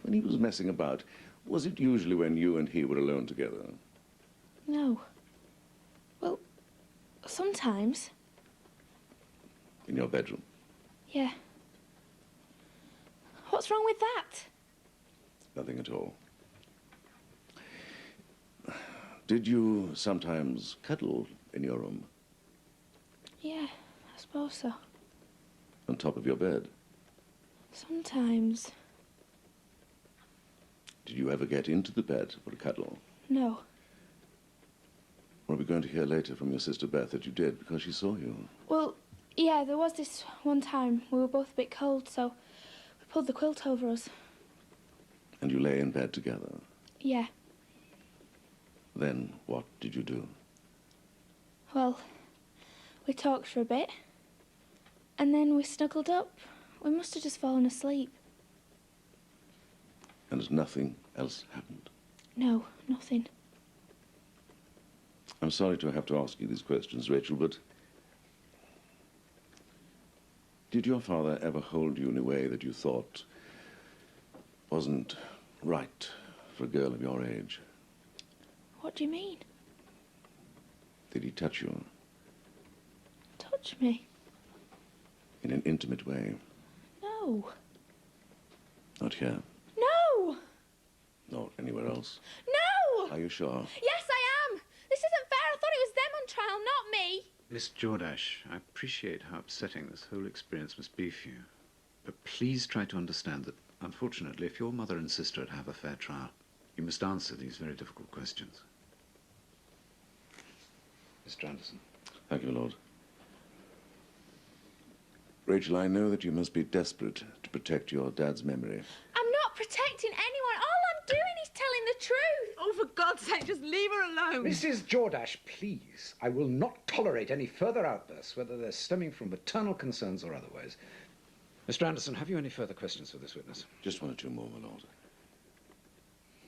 When he was messing about, was it usually when you and he were alone together? No. Well, sometimes. In your bedroom? Yeah. What's wrong with that? Nothing at all. Did you sometimes cuddle in your room? Yeah, I suppose so. On top of your bed? Sometimes. Did you ever get into the bed for a cuddle? No. Well, we're going to hear later from your sister Beth that you did because she saw you. Well, yeah, there was this one time we were both a bit cold, so we pulled the quilt over us. And you lay in bed together. Yeah. Then what did you do? Well, we talked for a bit, and then we snuggled up. We must have just fallen asleep. And nothing else happened? No, nothing. I'm sorry to have to ask you these questions, Rachel, but did your father ever hold you in a way that you thought wasn't right for a girl of your age? What do you mean? Did he touch you Touch me? in an intimate way? No. Not here, No! nor anywhere else. No! Are you sure? Yes, I am! This isn't fair. I thought it was them on trial, not me. Miss Jordache, I appreciate how upsetting this whole experience must be for you. But please try to understand that, unfortunately, if your mother and sister are to have a fair trial, you must answer these very difficult questions. Mr. Anderson. Thank you, my lord. Rachel, I know that you must be desperate to protect your dad's memory. I'm not protecting anyone. All I'm doing is telling the truth. Oh, for God's sake, just leave her alone. Mrs. Jordache, please. I will not tolerate any further outbursts, whether they're stemming from maternal concerns or otherwise. Mr. Anderson, have you any further questions for this witness? Just one or two more, my lord.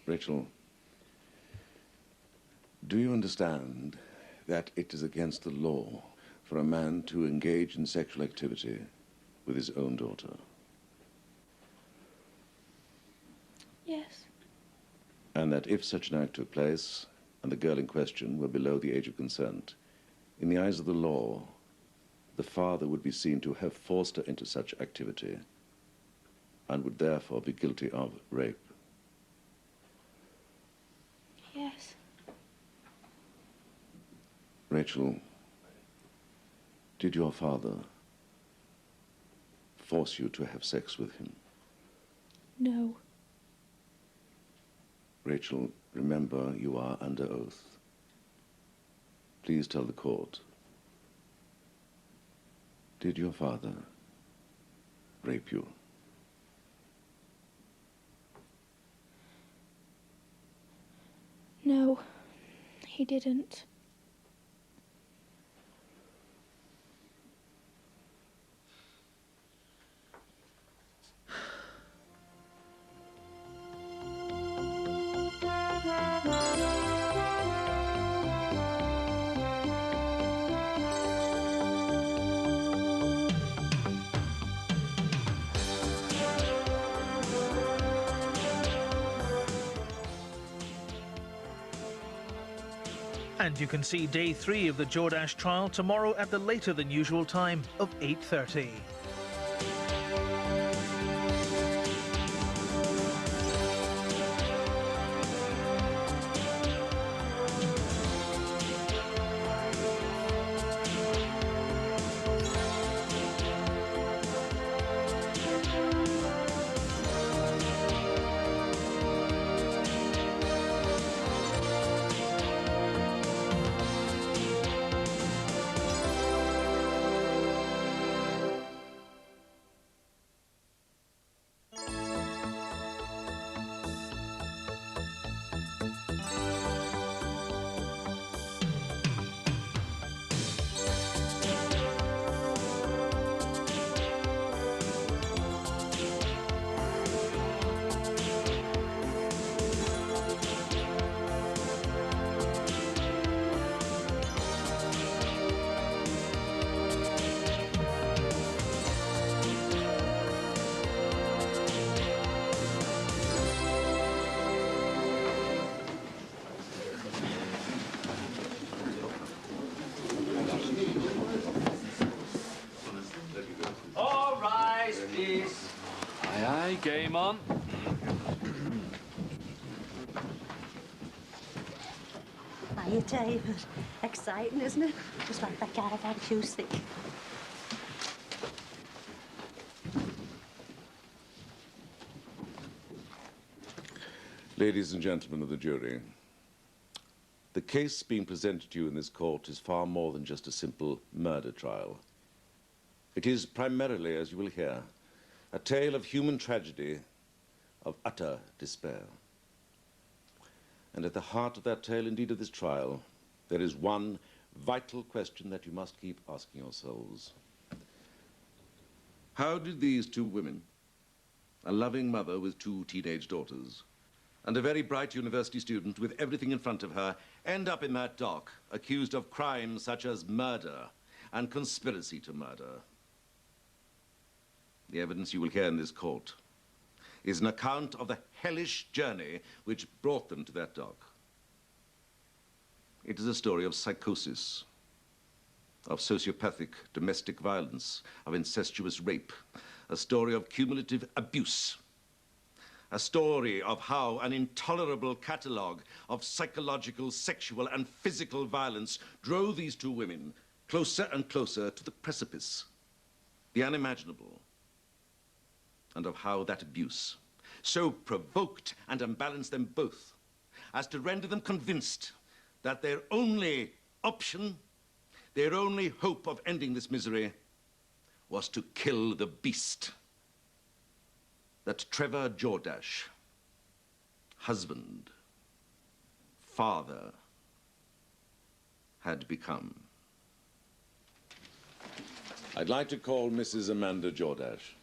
Rachel, do you understand that it is against the law for a man to engage in sexual activity with his own daughter? Yes. And that if such an act took place, and the girl in question were below the age of consent, in the eyes of the law, the father would be seen to have forced her into such activity and would therefore be guilty of rape. Yes. Rachel, did your father force you to have sex with him? No. Rachel, remember you are under oath. Please tell the court. Did your father rape you? No, he didn't. And you can see day 3 of the Jordache trial tomorrow at the later than usual time of 8:30. Game on. Hiya, David. Exciting, isn't it? Just like that caravan acoustic. Ladies and gentlemen of the jury, the case being presented to you in this court is far more than just a simple murder trial. It is primarily, as you will hear, a tale of human tragedy, of utter despair. And at the heart of that tale, indeed of this trial, there is one vital question that you must keep asking yourselves. How did these two women, a loving mother with two teenage daughters, and a very bright university student with everything in front of her end up in that dock, accused of crimes such as murder and conspiracy to murder? The evidence you will hear in this court is an account of the hellish journey which brought them to that dock. It is a story of psychosis, of sociopathic domestic violence, of incestuous rape, a story of cumulative abuse, a story of how an intolerable catalogue of psychological, sexual, and physical violence drove these two women closer and closer to the precipice, the unimaginable, and of how that abuse so provoked and unbalanced them both as to render them convinced that their only option, their only hope of ending this misery was to kill the beast that Trevor Jordache, husband, father, had become. I'd like to call Mrs. Amanda Jordache.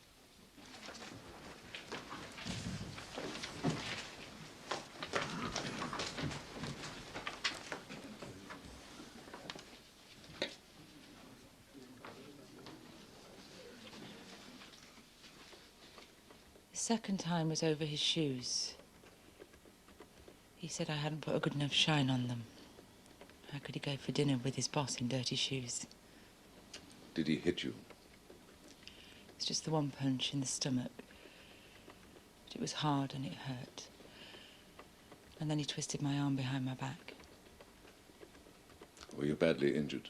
The second time was over his shoes. He said I hadn't put a good enough shine on them. How could he go for dinner with his boss in dirty shoes? Did he hit you? It's just the one punch in the stomach. But it was hard and it hurt. And then he twisted my arm behind my back. Were you badly injured?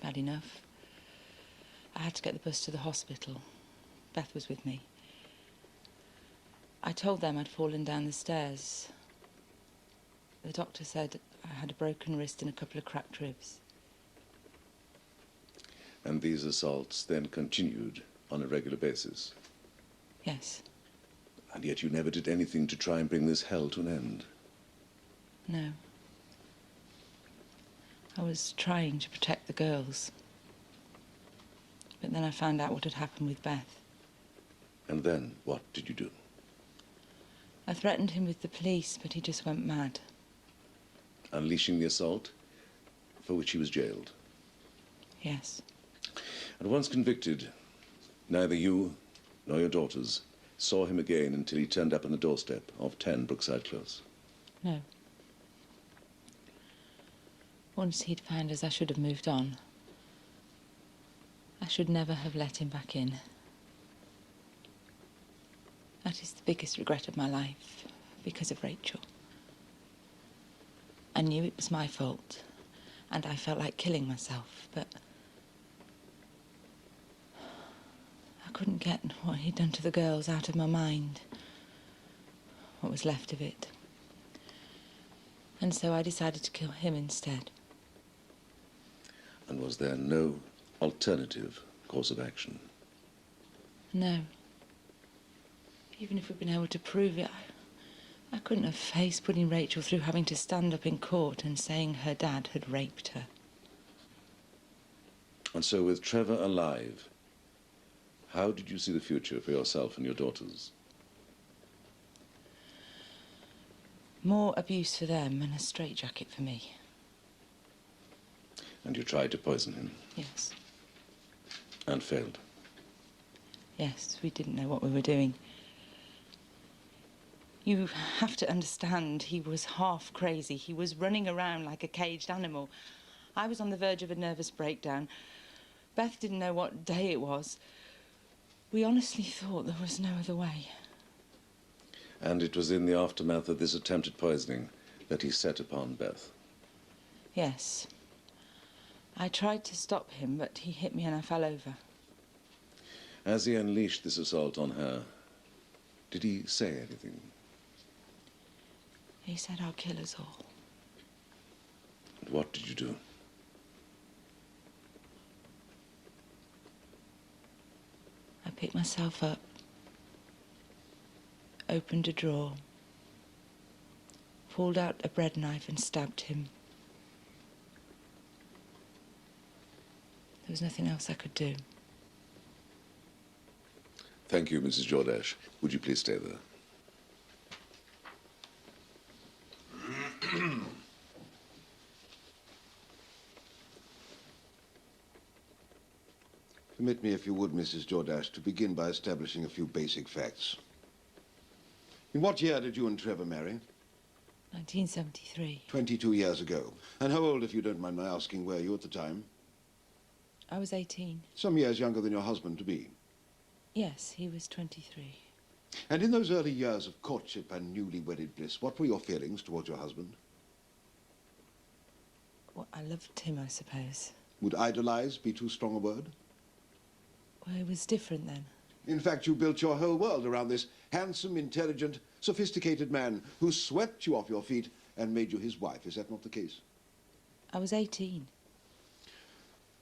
Bad enough. I had to get the bus to the hospital. Beth was with me. I told them I'd fallen down the stairs. The doctor said I had a broken wrist and a couple of cracked ribs. And these assaults then continued on a regular basis? Yes. And yet you never did anything to try and bring this hell to an end? No. I was trying to protect the girls. But then I found out what had happened with Beth. And then, what did you do? I threatened him with the police, but he just went mad. Unleashing the assault, for which he was jailed? Yes. And once convicted, neither you nor your daughters saw him again until he turned up on the doorstep of 10 Brookside Close? No. Once he'd found us, I should have moved on. I should never have let him back in. That is the biggest regret of my life, because of Rachel. I knew it was my fault, and I felt like killing myself, but I couldn't get what he'd done to the girls out of my mind, what was left of it. And so I decided to kill him instead. And was there no alternative course of action? No. Even if we'd been able to prove it, I couldn't have faced putting Rachel through having to stand up in court and saying her dad had raped her. And so with Trevor alive, how did you see the future for yourself and your daughters? More abuse for them and a straitjacket for me. And you tried to poison him? Yes. And failed? Yes, we didn't know what we were doing. You have to understand, he was half crazy. He was running around like a caged animal. I was on the verge of a nervous breakdown. Beth didn't know what day it was. We honestly thought there was no other way. And it was in the aftermath of this attempted poisoning that he set upon Beth? Yes. I tried to stop him, but he hit me and I fell over. As he unleashed this assault on her, did he say anything? He said, "I'll kill us all." And what did you do? I picked myself up, opened a drawer, pulled out a bread knife and stabbed him. There was nothing else I could do. Thank you, Mrs. Jordache. Would you please stay there? Permit me, if you would, Mrs. Jordache, to begin by establishing a few basic facts. In what year did you and Trevor marry? 1973. 22 years ago. And how old, if you don't mind my asking, were you at the time? I was 18. Some years younger than your husband-to-be. Yes, he was 23. And in those early years of courtship and newly wedded bliss, what were your feelings towards your husband? Well, I loved him, I suppose. Would idolize be too strong a word? Well, it was different then. In fact, you built your whole world around this handsome, intelligent, sophisticated man who swept you off your feet and made you his wife. Is that not the case? I was 18.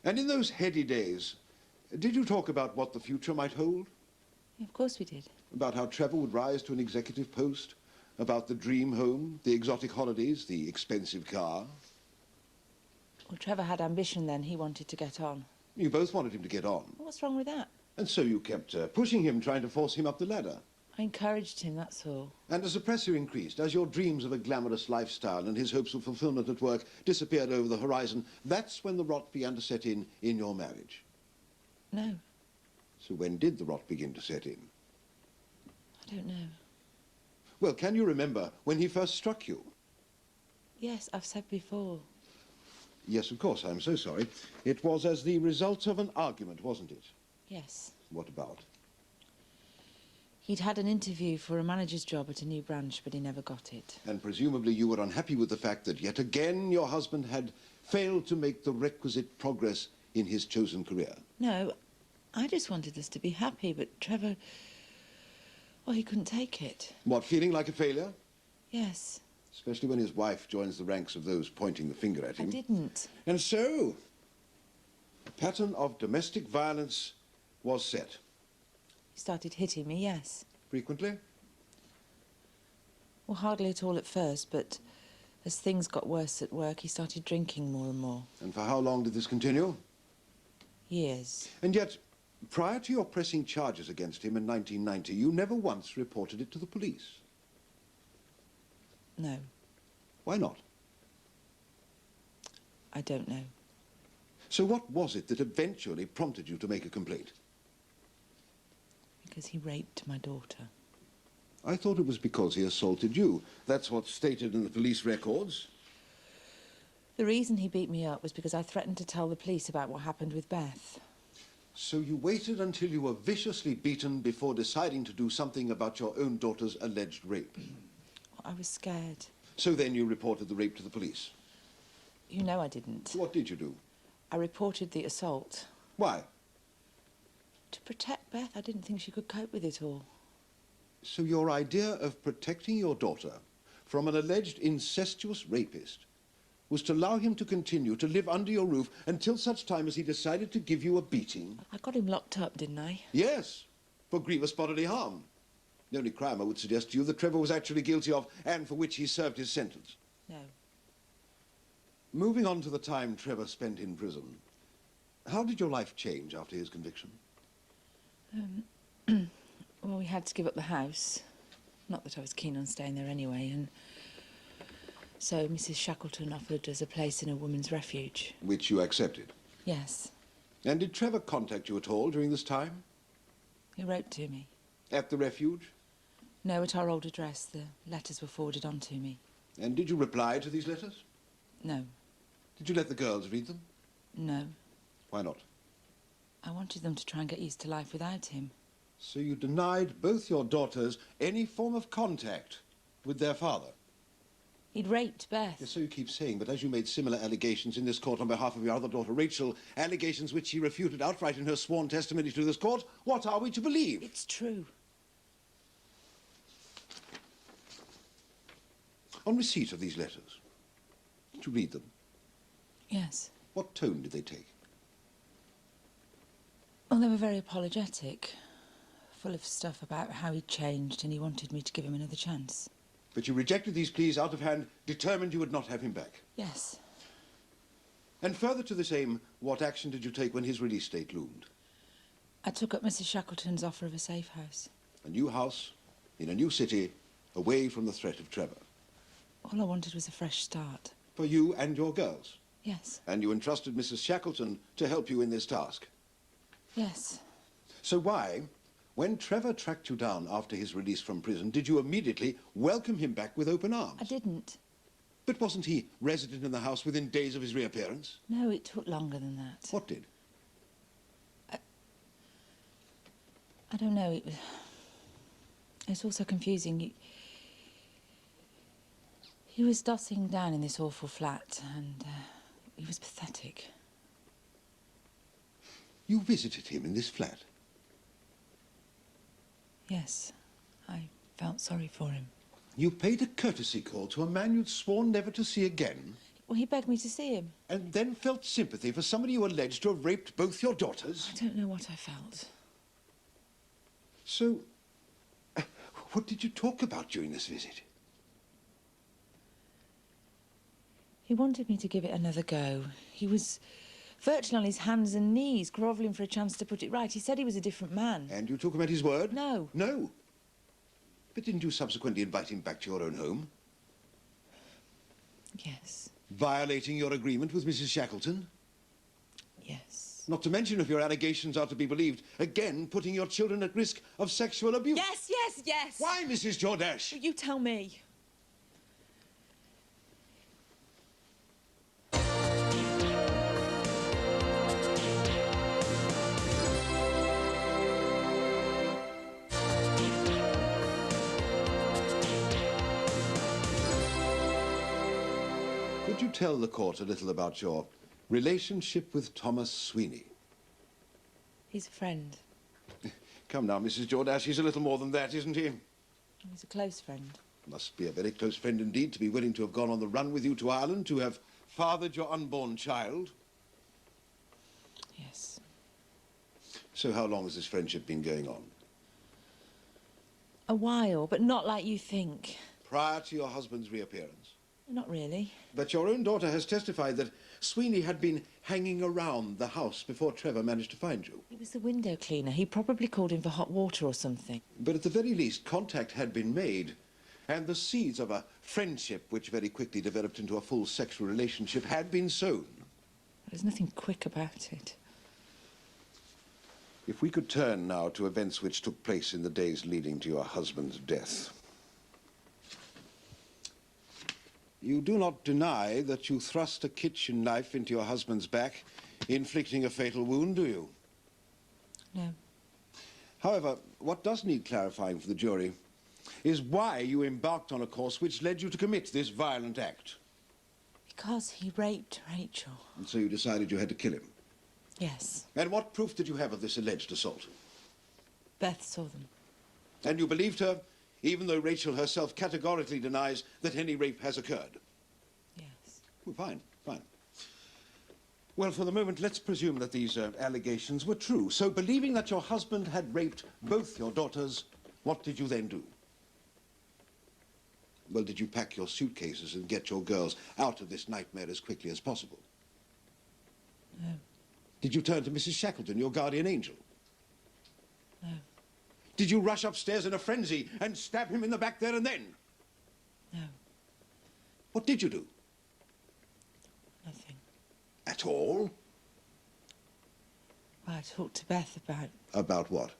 And in those heady days, did you talk about what the future might hold? Yeah, of course we did. About how Trevor would rise to an executive post? About the dream home, the exotic holidays, the expensive car? Well, Trevor had ambition then. He wanted to get on. You both wanted him to get on. What's wrong with that? And so you kept pushing him, trying to force him up the ladder. I encouraged him, that's all. And as the pressure increased, as your dreams of a glamorous lifestyle and his hopes of fulfillment at work disappeared over the horizon, that's when the rot began to set in your marriage. No. So when did the rot begin to set in? I don't know. Well, can you remember when he first struck you? Yes, I've said before. Yes, of course, I'm so sorry. It was as the result of an argument, wasn't it? Yes. What about? He'd had an interview for a manager's job at a new branch, but he never got it. And presumably you were unhappy with the fact that yet again your husband had failed to make the requisite progress in his chosen career. No, I just wanted us to be happy, but Trevor, well, he couldn't take it. What, feeling like a failure? Yes. Especially when his wife joins the ranks of those pointing the finger at him. I didn't. And so, a pattern of domestic violence was set. He started hitting me, yes. Frequently? Well, hardly at all at first, but as things got worse at work, he started drinking more and more. And for how long did this continue? Years. And yet, prior to your pressing charges against him in 1990, you never once reported it to the police. No. Why not? I don't know. So what was it that eventually prompted you to make a complaint? Because he raped my daughter. I thought it was because he assaulted you. That's what's stated in the police records. The reason he beat me up was because I threatened to tell the police about what happened with Beth. So you waited until you were viciously beaten before deciding to do something about your own daughter's alleged rape? I was scared. So then you reported the rape to the police? You know I didn't. What did you do? I reported the assault. Why? To protect Beth. I didn't think she could cope with it all. So your idea of protecting your daughter from an alleged incestuous rapist was to allow him to continue to live under your roof until such time as he decided to give you a beating? I got him locked up, didn't I? Yes, for grievous bodily harm. The only crime I would suggest to you that Trevor was actually guilty of and for which he served his sentence. No. Moving on to the time Trevor spent in prison, how did your life change after his conviction? Well, we had to give up the house. Not that I was keen on staying there anyway, and so Mrs. Shackleton offered us a place in a women's refuge. Which you accepted? Yes. And did Trevor contact you at all during this time? He wrote to me. At the refuge? No, at our old address. The letters were forwarded on to me. And did you reply to these letters? No. Did you let the girls read them? No. Why not? I wanted them to try and get used to life without him. So you denied both your daughters any form of contact with their father? He'd raped Beth. Yes, so you keep saying, but as you made similar allegations in this court on behalf of your other daughter, Rachel, allegations which she refuted outright in her sworn testimony to this court, what are we to believe? It's true. On receipt of these letters, did you read them? Yes. What tone did they take? Well, they were very apologetic, full of stuff about how he'd changed and he wanted me to give him another chance. But you rejected these pleas out of hand, determined you would not have him back? Yes. And further to this aim, what action did you take when his release date loomed? I took up Mrs. Shackleton's offer of a safe house. A new house, in a new city, away from the threat of Trevor. All I wanted was a fresh start. For you and your girls? Yes. And you entrusted Mrs. Shackleton to help you in this task? Yes. So why, when Trevor tracked you down after his release from prison, did you immediately welcome him back with open arms? I didn't. But wasn't he resident in the house within days of his reappearance? No, it took longer than that. What did? I don't know. It's all so confusing. He was dossing down in this awful flat, and he was pathetic. You visited him in this flat? Yes. I felt sorry for him. You paid a courtesy call to a man you'd sworn never to see again? Well, he begged me to see him. And then felt sympathy for somebody you alleged to have raped both your daughters? I don't know what I felt. So, what did you talk about during this visit? He wanted me to give it another go. He was virtually on his hands and knees, grovelling for a chance to put it right. He said he was a different man. And you took him at his word? No. No? But didn't you subsequently invite him back to your own home? Yes. Violating your agreement with Mrs. Shackleton? Yes. Not to mention, if your allegations are to be believed, again putting your children at risk of sexual abuse. Yes, yes, yes! Why, Mrs. Jordache? You tell me. Could you tell the court a little about your relationship with Thomas Sweeney? He's a friend. Come now, Mrs. Jordache, he's a little more than that, isn't he? He's a close friend. Must be a very close friend indeed to be willing to have gone on the run with you to Ireland, to have fathered your unborn child. Yes. So how long has this friendship been going on? A while, but not like you think. Prior to your husband's reappearance? Not really. But your own daughter has testified that Sweeney had been hanging around the house before Trevor managed to find you. He was the window cleaner. He probably called in for hot water or something. But at the very least, contact had been made, and the seeds of a friendship, which very quickly developed into a full sexual relationship, had been sown. There's nothing quick about it. If we could turn now to events which took place in the days leading to your husband's death. You do not deny that you thrust a kitchen knife into your husband's back, inflicting a fatal wound, do you? No. However, what does need clarifying for the jury is why you embarked on a course which led you to commit this violent act. Because he raped Rachel. And so you decided you had to kill him? Yes. And what proof did you have of this alleged assault? Beth saw them. And you believed her, even though Rachel herself categorically denies that any rape has occurred? Yes. Well, fine, fine. Well, for the moment, let's presume that these allegations were true. So, believing that your husband had raped both your daughters, what did you then do? Well, did you pack your suitcases and get your girls out of this nightmare as quickly as possible? No. Did you turn to Mrs. Shackleton, your guardian angel? No. Did you rush upstairs in a frenzy and stab him in the back there and then? No. What did you do? Nothing. At all? Well, I talked to Beth about... About what?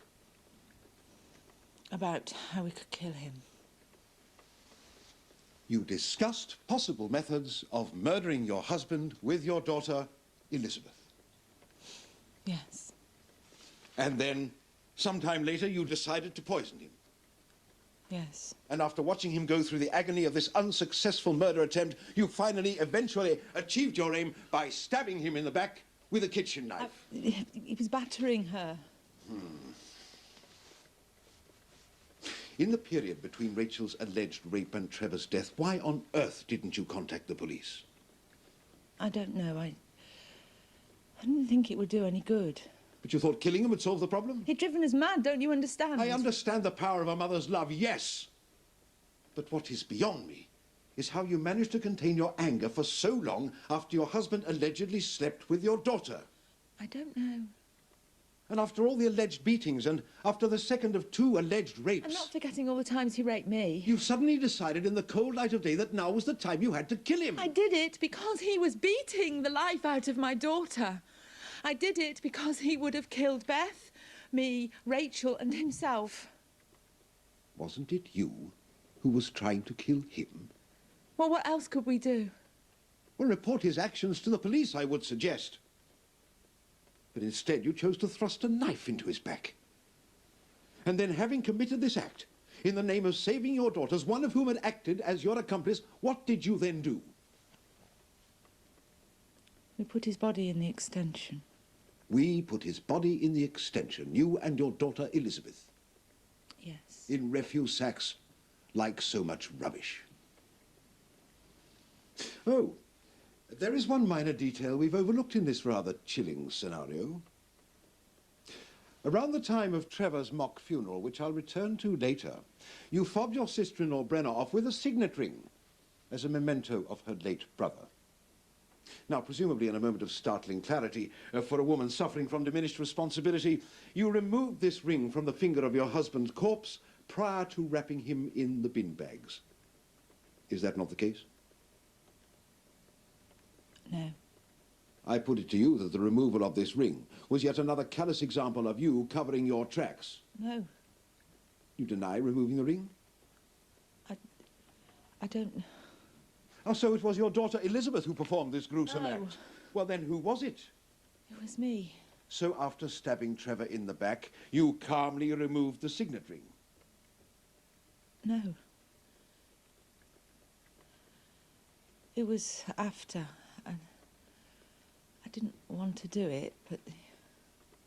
About how we could kill him. You discussed possible methods of murdering your husband with your daughter, Elizabeth. Yes. And then, sometime later, you decided to poison him. Yes. And after watching him go through the agony of this unsuccessful murder attempt, you finally, eventually achieved your aim by stabbing him in the back with a kitchen knife. He was battering her. In the period between Rachel's alleged rape and Trevor's death, why on earth didn't you contact the police? I don't know. I didn't think it would do any good. But you thought killing him would solve the problem? He'd driven us mad, don't you understand? I understand the power of a mother's love, yes. But what is beyond me is how you managed to contain your anger for so long after your husband allegedly slept with your daughter. I don't know. And after all the alleged beatings, and after the second of 2 alleged rapes... I'm not forgetting all the times he raped me. You suddenly decided in the cold light of day that now was the time you had to kill him. I did it because he was beating the life out of my daughter. I did it because he would have killed Beth, me, Rachel, and himself. Wasn't it you who was trying to kill him? Well, what else could we do? Well, report his actions to the police, I would suggest. But instead you chose to thrust a knife into his back. And then, having committed this act, in the name of saving your daughters, one of whom had acted as your accomplice, what did you then do? We put his body in the extension. We put his body in the extension, you and your daughter Elizabeth. Yes. In refuse sacks, like so much rubbish. Oh, there is one minor detail we've overlooked in this rather chilling scenario. Around the time of Trevor's mock funeral, which I'll return to later, you fobbed your sister-in-law Brenner off with a signet ring as a memento of her late brother. Now, presumably in a moment of startling clarity, for a woman suffering from diminished responsibility, you removed this ring from the finger of your husband's corpse prior to wrapping him in the bin bags. Is that not the case? No. I put it to you that the removal of this ring was yet another callous example of you covering your tracks. No. You deny removing the ring? I don't... Oh, so it was your daughter Elizabeth who performed this gruesome No. act? Well, then who was it? It was me. So after stabbing Trevor in the back, you calmly removed the signet ring? No. It was after. And I didn't want to do it, but...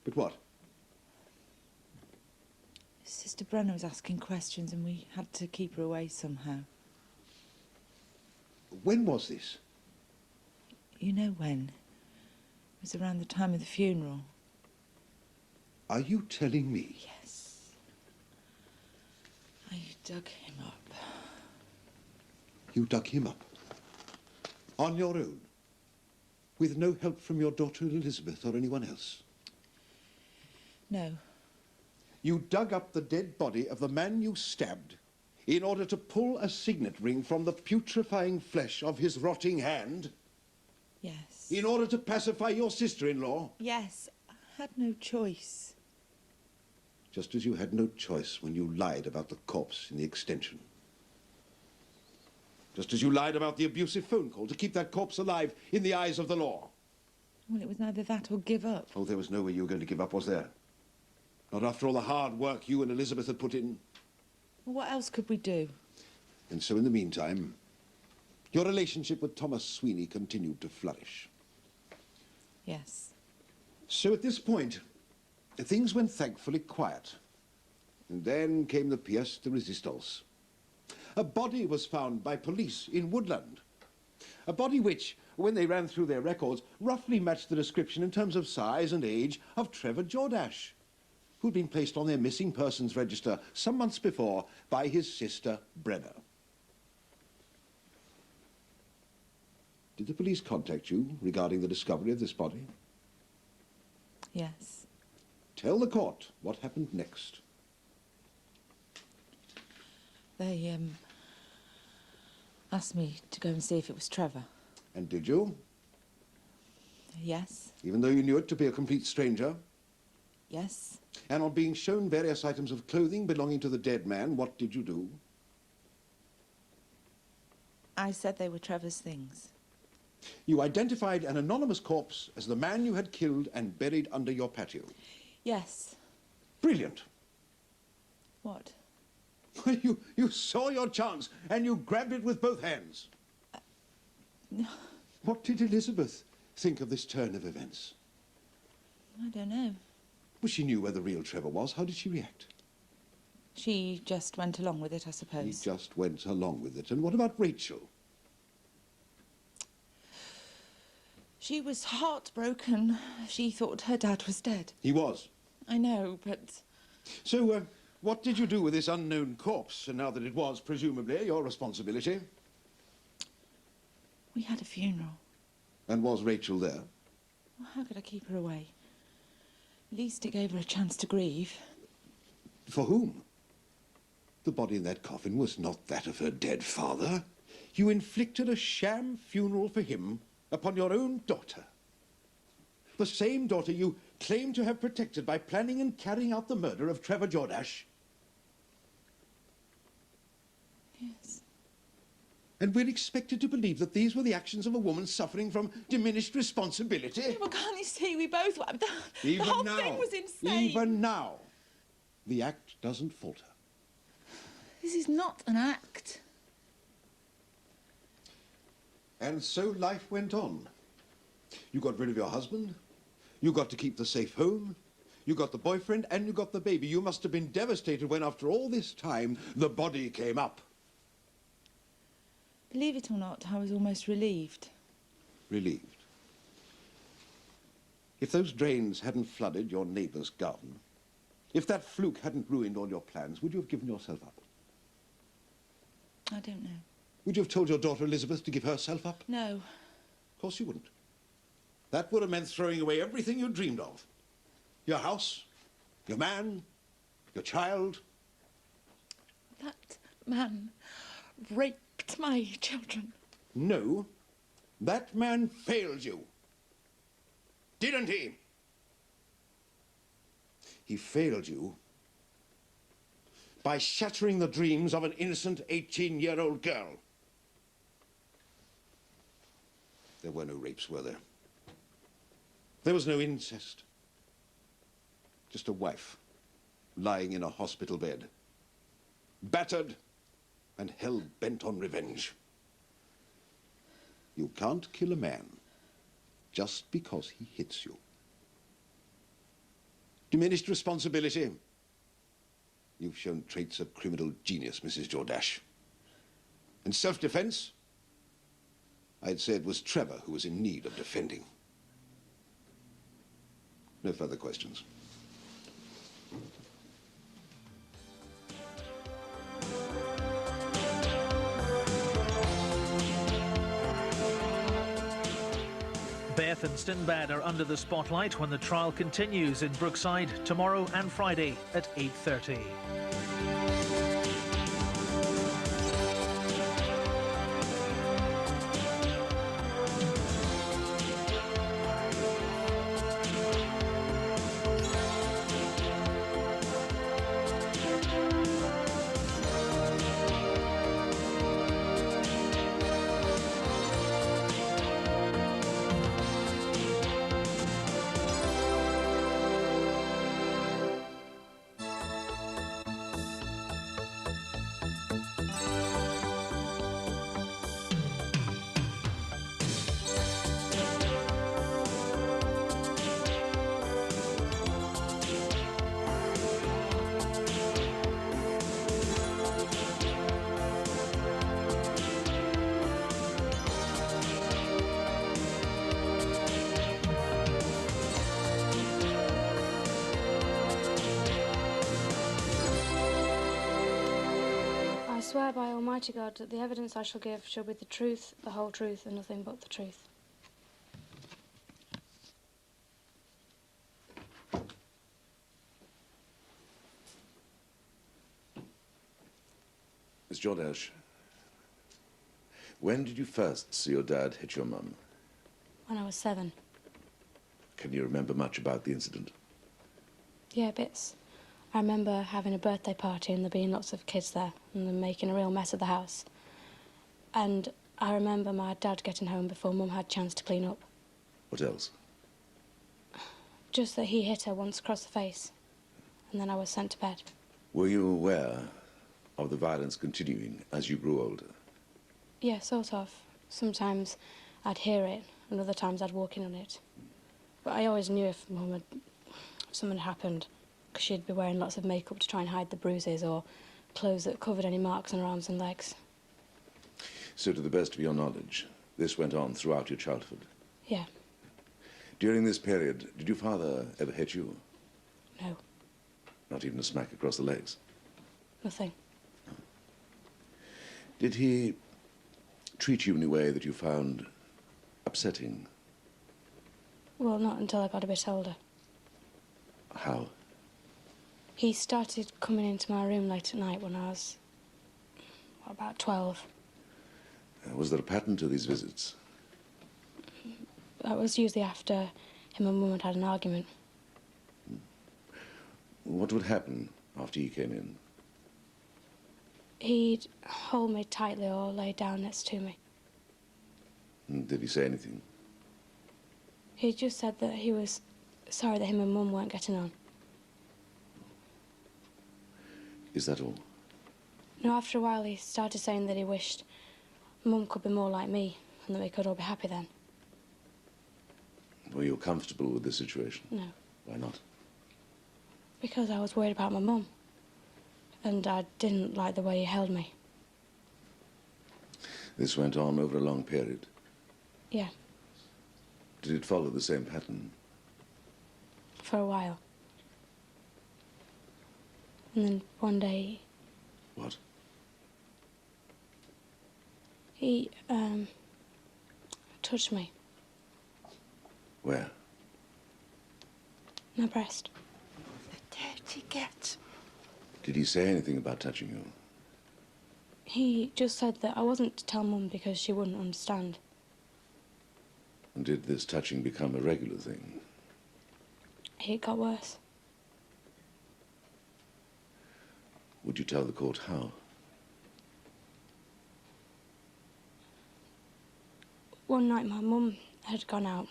But what? Sister Brenner was asking questions and we had to keep her away somehow. When was this? You know when. It was around the time of the funeral. Are you telling me? Yes. I dug him up. You dug him up? On your own? With no help from your daughter Elizabeth or anyone else? No. You dug up the dead body of the man you stabbed in order to pull a signet ring from the putrefying flesh of his rotting hand? Yes. In order to pacify your sister-in-law? Yes. I had no choice. Just as you had no choice when you lied about the corpse in the extension. Just as you lied about the abusive phone call to keep that corpse alive in the eyes of the law. Well, it was neither that or give up. Oh, there was no way you were going to give up, was there? Not after all the hard work you and Elizabeth had put in. Well, what else could we do? And so in the meantime, your relationship with Thomas Sweeney continued to flourish. Yes. So at this point, things went thankfully quiet. And then came the pièce de résistance. A body was found by police in Woodland. A body which, when they ran through their records, roughly matched the description in terms of size and age of Trevor Jordache, who'd been placed on their missing persons register some months before by his sister Brenner. Did the police contact you regarding the discovery of this body? Yes. Tell the court what happened next. They, asked me to go and see if it was Trevor. And did you? Yes. Even though you knew it to be a complete stranger? Yes. And on being shown various items of clothing belonging to the dead man, what did you do? I said they were Trevor's things. You identified an anonymous corpse as the man you had killed and buried under your patio. Yes. Brilliant. What? You saw your chance and you grabbed it with both hands. No. What did Elizabeth think of this turn of events? I don't know. Well, she knew where the real Trevor was. How did she react? She just went along with it, I suppose. He just went along with it. And what about Rachel? She was heartbroken. She thought her dad was dead. He was. I know, but... So, what did you do with this unknown corpse, and now that it was, presumably, your responsibility? We had a funeral. And was Rachel there? Well, how could I keep her away? At least it gave her a chance to grieve. For whom? The body in that coffin was not that of her dead father. You inflicted a sham funeral for him upon your own daughter. The same daughter you claim to have protected by planning and carrying out the murder of Trevor Jordache. Yes. And we're expected to believe that these were the actions of a woman suffering from diminished responsibility? Well, can't you see we both were? The whole thing was insane. Even now, the act doesn't falter. This is not an act. And so life went on. You got rid of your husband, you got to keep the safe home, you got the boyfriend, and you got the baby. You must have been devastated when, after all this time, the body came up. Believe it or not, I was almost relieved. Relieved. If those drains hadn't flooded your neighbour's garden, if that fluke hadn't ruined all your plans, would you have given yourself up? I don't know. Would you have told your daughter Elizabeth to give herself up? No. Of course you wouldn't. That would have meant throwing away everything you dreamed of. Your house, your man, your child. That man raped my children. No, that man failed you. Didn't he? He failed you by shattering the dreams of an innocent 18-year-old girl. There were no rapes, were there? There was no incest. Just a wife lying in a hospital bed, battered and hell-bent on revenge. You can't kill a man just because he hits you. Diminished responsibility. You've shown traits of criminal genius, Mrs. Jordache. And self-defense? I'd say it was Trevor who was in need of defending. No further questions. Beth and Stinbad are under the spotlight when the trial continues in Brookside tomorrow and Friday at 8:30. I swear by Almighty God that the evidence I shall give shall be the truth, the whole truth, and nothing but the truth. Miss Jordache, when did you first see your dad hit your mum? When I was 7. Can you remember much about the incident? Yeah, bits. I remember having a birthday party and there being lots of kids there and them making a real mess of the house. And I remember my dad getting home before Mum had a chance to clean up. What else? Just that he hit her once across the face and then I was sent to bed. Were you aware of the violence continuing as you grew older? Yeah, sort of. Sometimes I'd hear it and other times I'd walk in on it. But I always knew if Mum had... something had happened, because she'd be wearing lots of makeup to try and hide the bruises or clothes that covered any marks on her arms and legs. So, to the best of your knowledge, this went on throughout your childhood? Yeah. During this period, did your father ever hit you? No. Not even a smack across the legs? Nothing. Did he treat you in a way that you found upsetting? Well, not until I got a bit older. How? He started coming into my room late at night when I was, what, about 12. Was there a pattern to these visits? That was usually after him and Mum had had an argument. What would happen after he came in? He'd hold me tightly or lay down next to me. Did he say anything? He just said that he was sorry that him and Mum weren't getting on. Is that all? No, after a while he started saying that he wished Mum could be more like me and that we could all be happy then. Were you comfortable with the situation? No. Why not? Because I was worried about my mum. And I didn't like the way he held me. This went on over a long period. Yeah, Did it follow the same pattern? for a while. And then one day What? he touched me. Where? My breast. Dirty git. Did he say anything about touching you? He just said that I wasn't to tell Mum because she wouldn't understand. And did this touching become a regular thing? It got worse. Would you tell the court how? One night my mum had gone out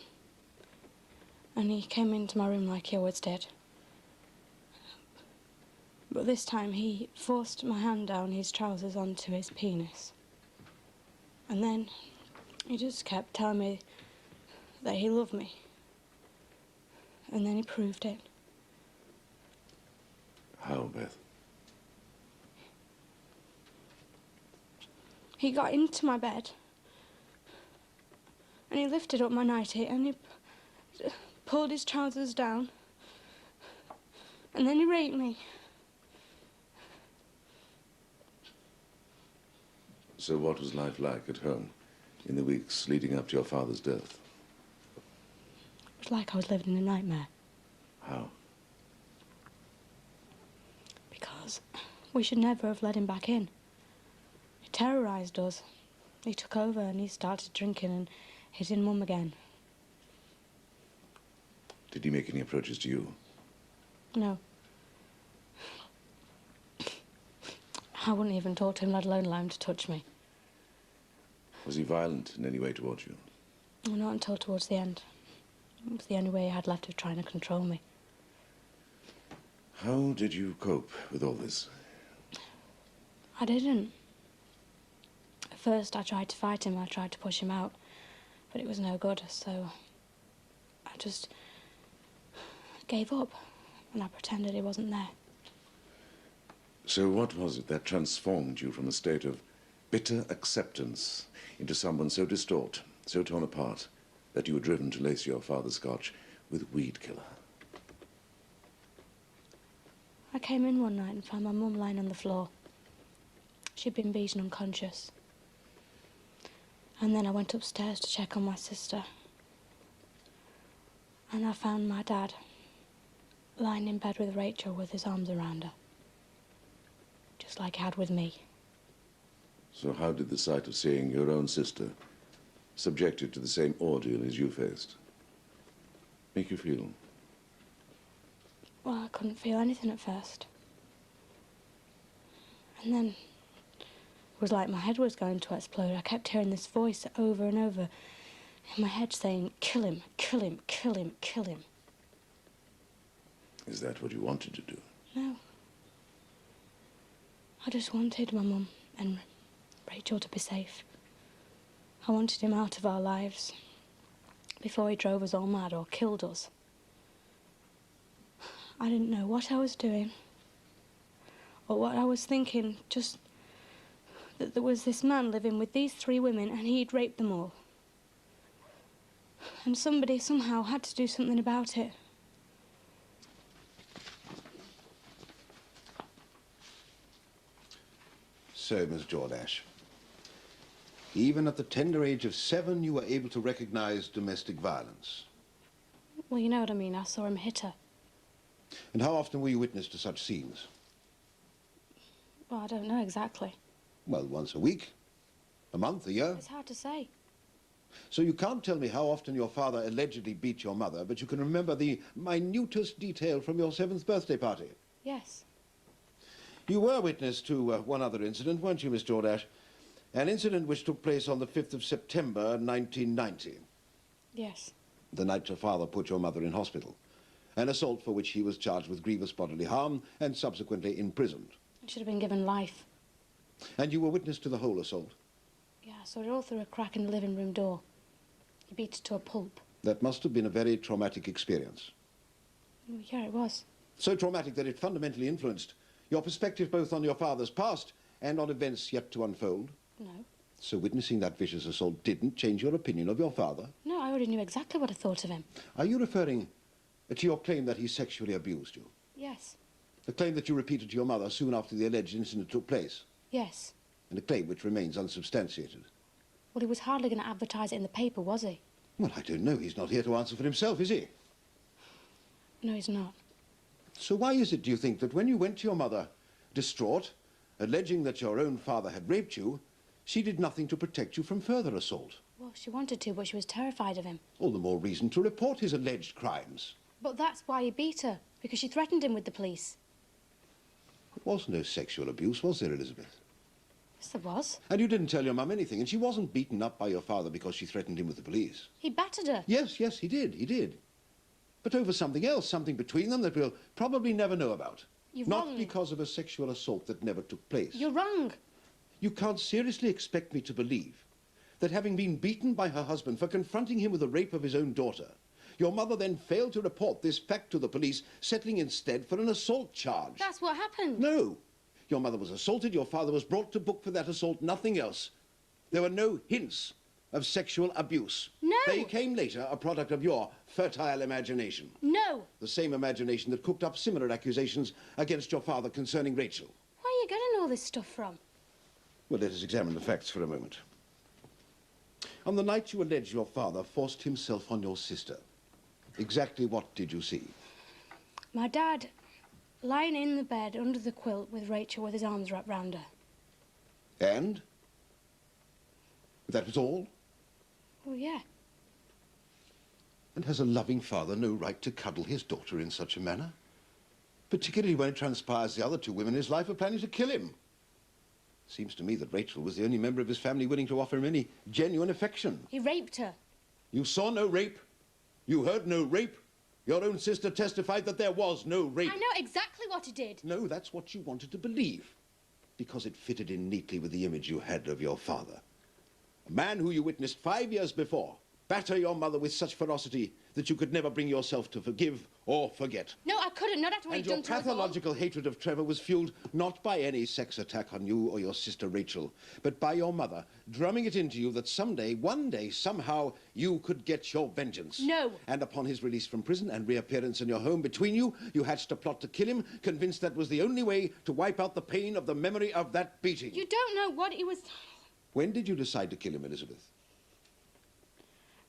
and he came into my room like he always did. But this time he forced my hand down his trousers onto his penis. And then he just kept telling me that he loved me. And then he proved it. How, Beth? He got into my bed and he lifted up my nightie and he pulled his trousers down and then he raped me. So what was life like at home in the weeks leading up to your father's death? It was like I was living in a nightmare. How? Because we should never have let him back in. He terrorised us. He took over and he started drinking and hitting Mum again. Did he make any approaches to you? No. I wouldn't even talk to him, let alone allow him to touch me. Was he violent in any way towards you? Not until towards the end. It was the only way he had left of trying to control me. How did you cope with all this? I didn't. At first I tried to fight him, I tried to push him out, but it was no good, so I just gave up and I pretended he wasn't there. So what was it that transformed you from a state of bitter acceptance into someone so distraught, so torn apart, that you were driven to lace your father's scotch with weed killer? I came in one night and found my mum lying on the floor. She'd been beaten unconscious. And then I went upstairs to check on my sister. And I found my dad lying in bed with Rachel with his arms around her. Just like he had with me. So how did the sight of seeing your own sister subjected to the same ordeal as you faced make you feel? Well, I couldn't feel anything at first. And then it was like my head was going to explode. I kept hearing this voice over and over in my head saying, "Kill him, kill him, kill him, kill him." Is that what you wanted to do? No. I just wanted my mum and Rachel to be safe. I wanted him out of our lives before he drove us all mad or killed us. I didn't know what I was doing or what I was thinking, just that there was this man living with these 3 women and he'd raped them all. And somebody somehow had to do something about it. So, Miss Jordache, even at the tender age of 7, you were able to recognize domestic violence. Well, you know what I mean. I saw him hit her. And how often were you witness to such scenes? Well, I don't know exactly. Well, once a week, a month, a year. It's hard to say. So you can't tell me how often your father allegedly beat your mother, but you can remember the minutest detail from your 7th birthday party. Yes. You were witness to one other incident, weren't you, Miss Jordache? An incident which took place on the 5th of September, 1990. Yes. The night your father put your mother in hospital. An assault for which he was charged with grievous bodily harm and subsequently imprisoned. I should have been given life. And you were witness to the whole assault? Yeah, I saw it all through a crack in the living room door. He beat it to a pulp. That must have been a very traumatic experience. Oh, yeah, it was. So traumatic that it fundamentally influenced your perspective both on your father's past and on events yet to unfold? No. So witnessing that vicious assault didn't change your opinion of your father? No, I already knew exactly what I thought of him. Are you referring to your claim that he sexually abused you? Yes. The claim that you repeated to your mother soon after the alleged incident took place? Yes. And a claim which remains unsubstantiated? Well, he was hardly going to advertise it in the paper, was he? Well, I don't know. He's not here to answer for himself, is he? No, he's not. So why is it, do you think, that when you went to your mother, distraught, alleging that your own father had raped you, she did nothing to protect you from further assault? Well, she wanted to, but she was terrified of him. All the more reason to report his alleged crimes. But that's why he beat her, because she threatened him with the police. There was no sexual abuse, was there, Elizabeth? Yes, there was. And you didn't tell your mum anything, and she wasn't beaten up by your father because she threatened him with the police. He battered her. Yes, yes, he did. But over something else, something between them that we'll probably never know about. You're Not wrong. because of a sexual assault that never took place. You're wrong. You can't seriously expect me to believe that having been beaten by her husband for confronting him with the rape of his own daughter, your mother then failed to report this fact to the police, settling instead for an assault charge. That's what happened. No. Your mother was assaulted, your father was brought to book for that assault, nothing else. There were no hints of sexual abuse. No. They came later, a product of your fertile imagination. No. The same imagination that cooked up similar accusations against your father concerning Rachel. Where are you getting all this stuff from? Well, let us examine the facts for a moment. On the night you allege your father forced himself on your sister, exactly what did you see? My dad, lying in the bed under the quilt with Rachel with his arms wrapped round her. And? That was all? Oh, yeah. And has a loving father no right to cuddle his daughter in such a manner? Particularly when it transpires the other two women in his life are planning to kill him. Seems to me that Rachel was the only member of his family willing to offer him any genuine affection. He raped her. You saw no rape? You heard no rape? Your own sister testified that there was no rape. I know exactly what he did. No, that's what you wanted to believe. Because it fitted in neatly with the image you had of your father. A man who you witnessed 5 years before batter your mother with such ferocity that you could never bring yourself to forgive or forget. No, I couldn't. Not after what And he'd your done to us all. pathological hatred of Trevor was fueled not by any sex attack on you or your sister Rachel, but by your mother, drumming it into you that someday, one day, somehow, you could get your vengeance. No. And upon his release from prison and reappearance in your home between you, you hatched a plot to kill him, convinced that was the only way to wipe out the pain of the memory of that beating. You don't know what he was... When did you decide to kill him, Elizabeth?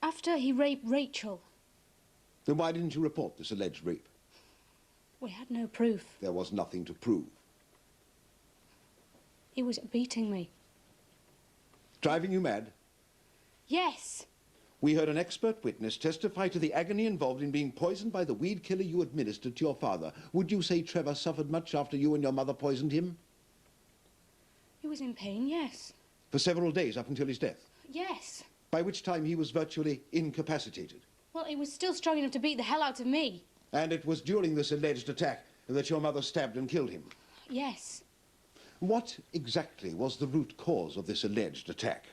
After he raped Rachel. Then why didn't you report this alleged rape? We had no proof. There was nothing to prove. He was beating me. Driving you mad? Yes. We heard an expert witness testify to the agony involved in being poisoned by the weed killer you administered to your father. Would you say Trevor suffered much after you and your mother poisoned him? He was in pain, yes. For several days up until his death? Yes. By which time he was virtually incapacitated. Well, he was still strong enough to beat the hell out of me. And it was during this alleged attack that your mother stabbed and killed him. Yes. What exactly was the root cause of this alleged attack?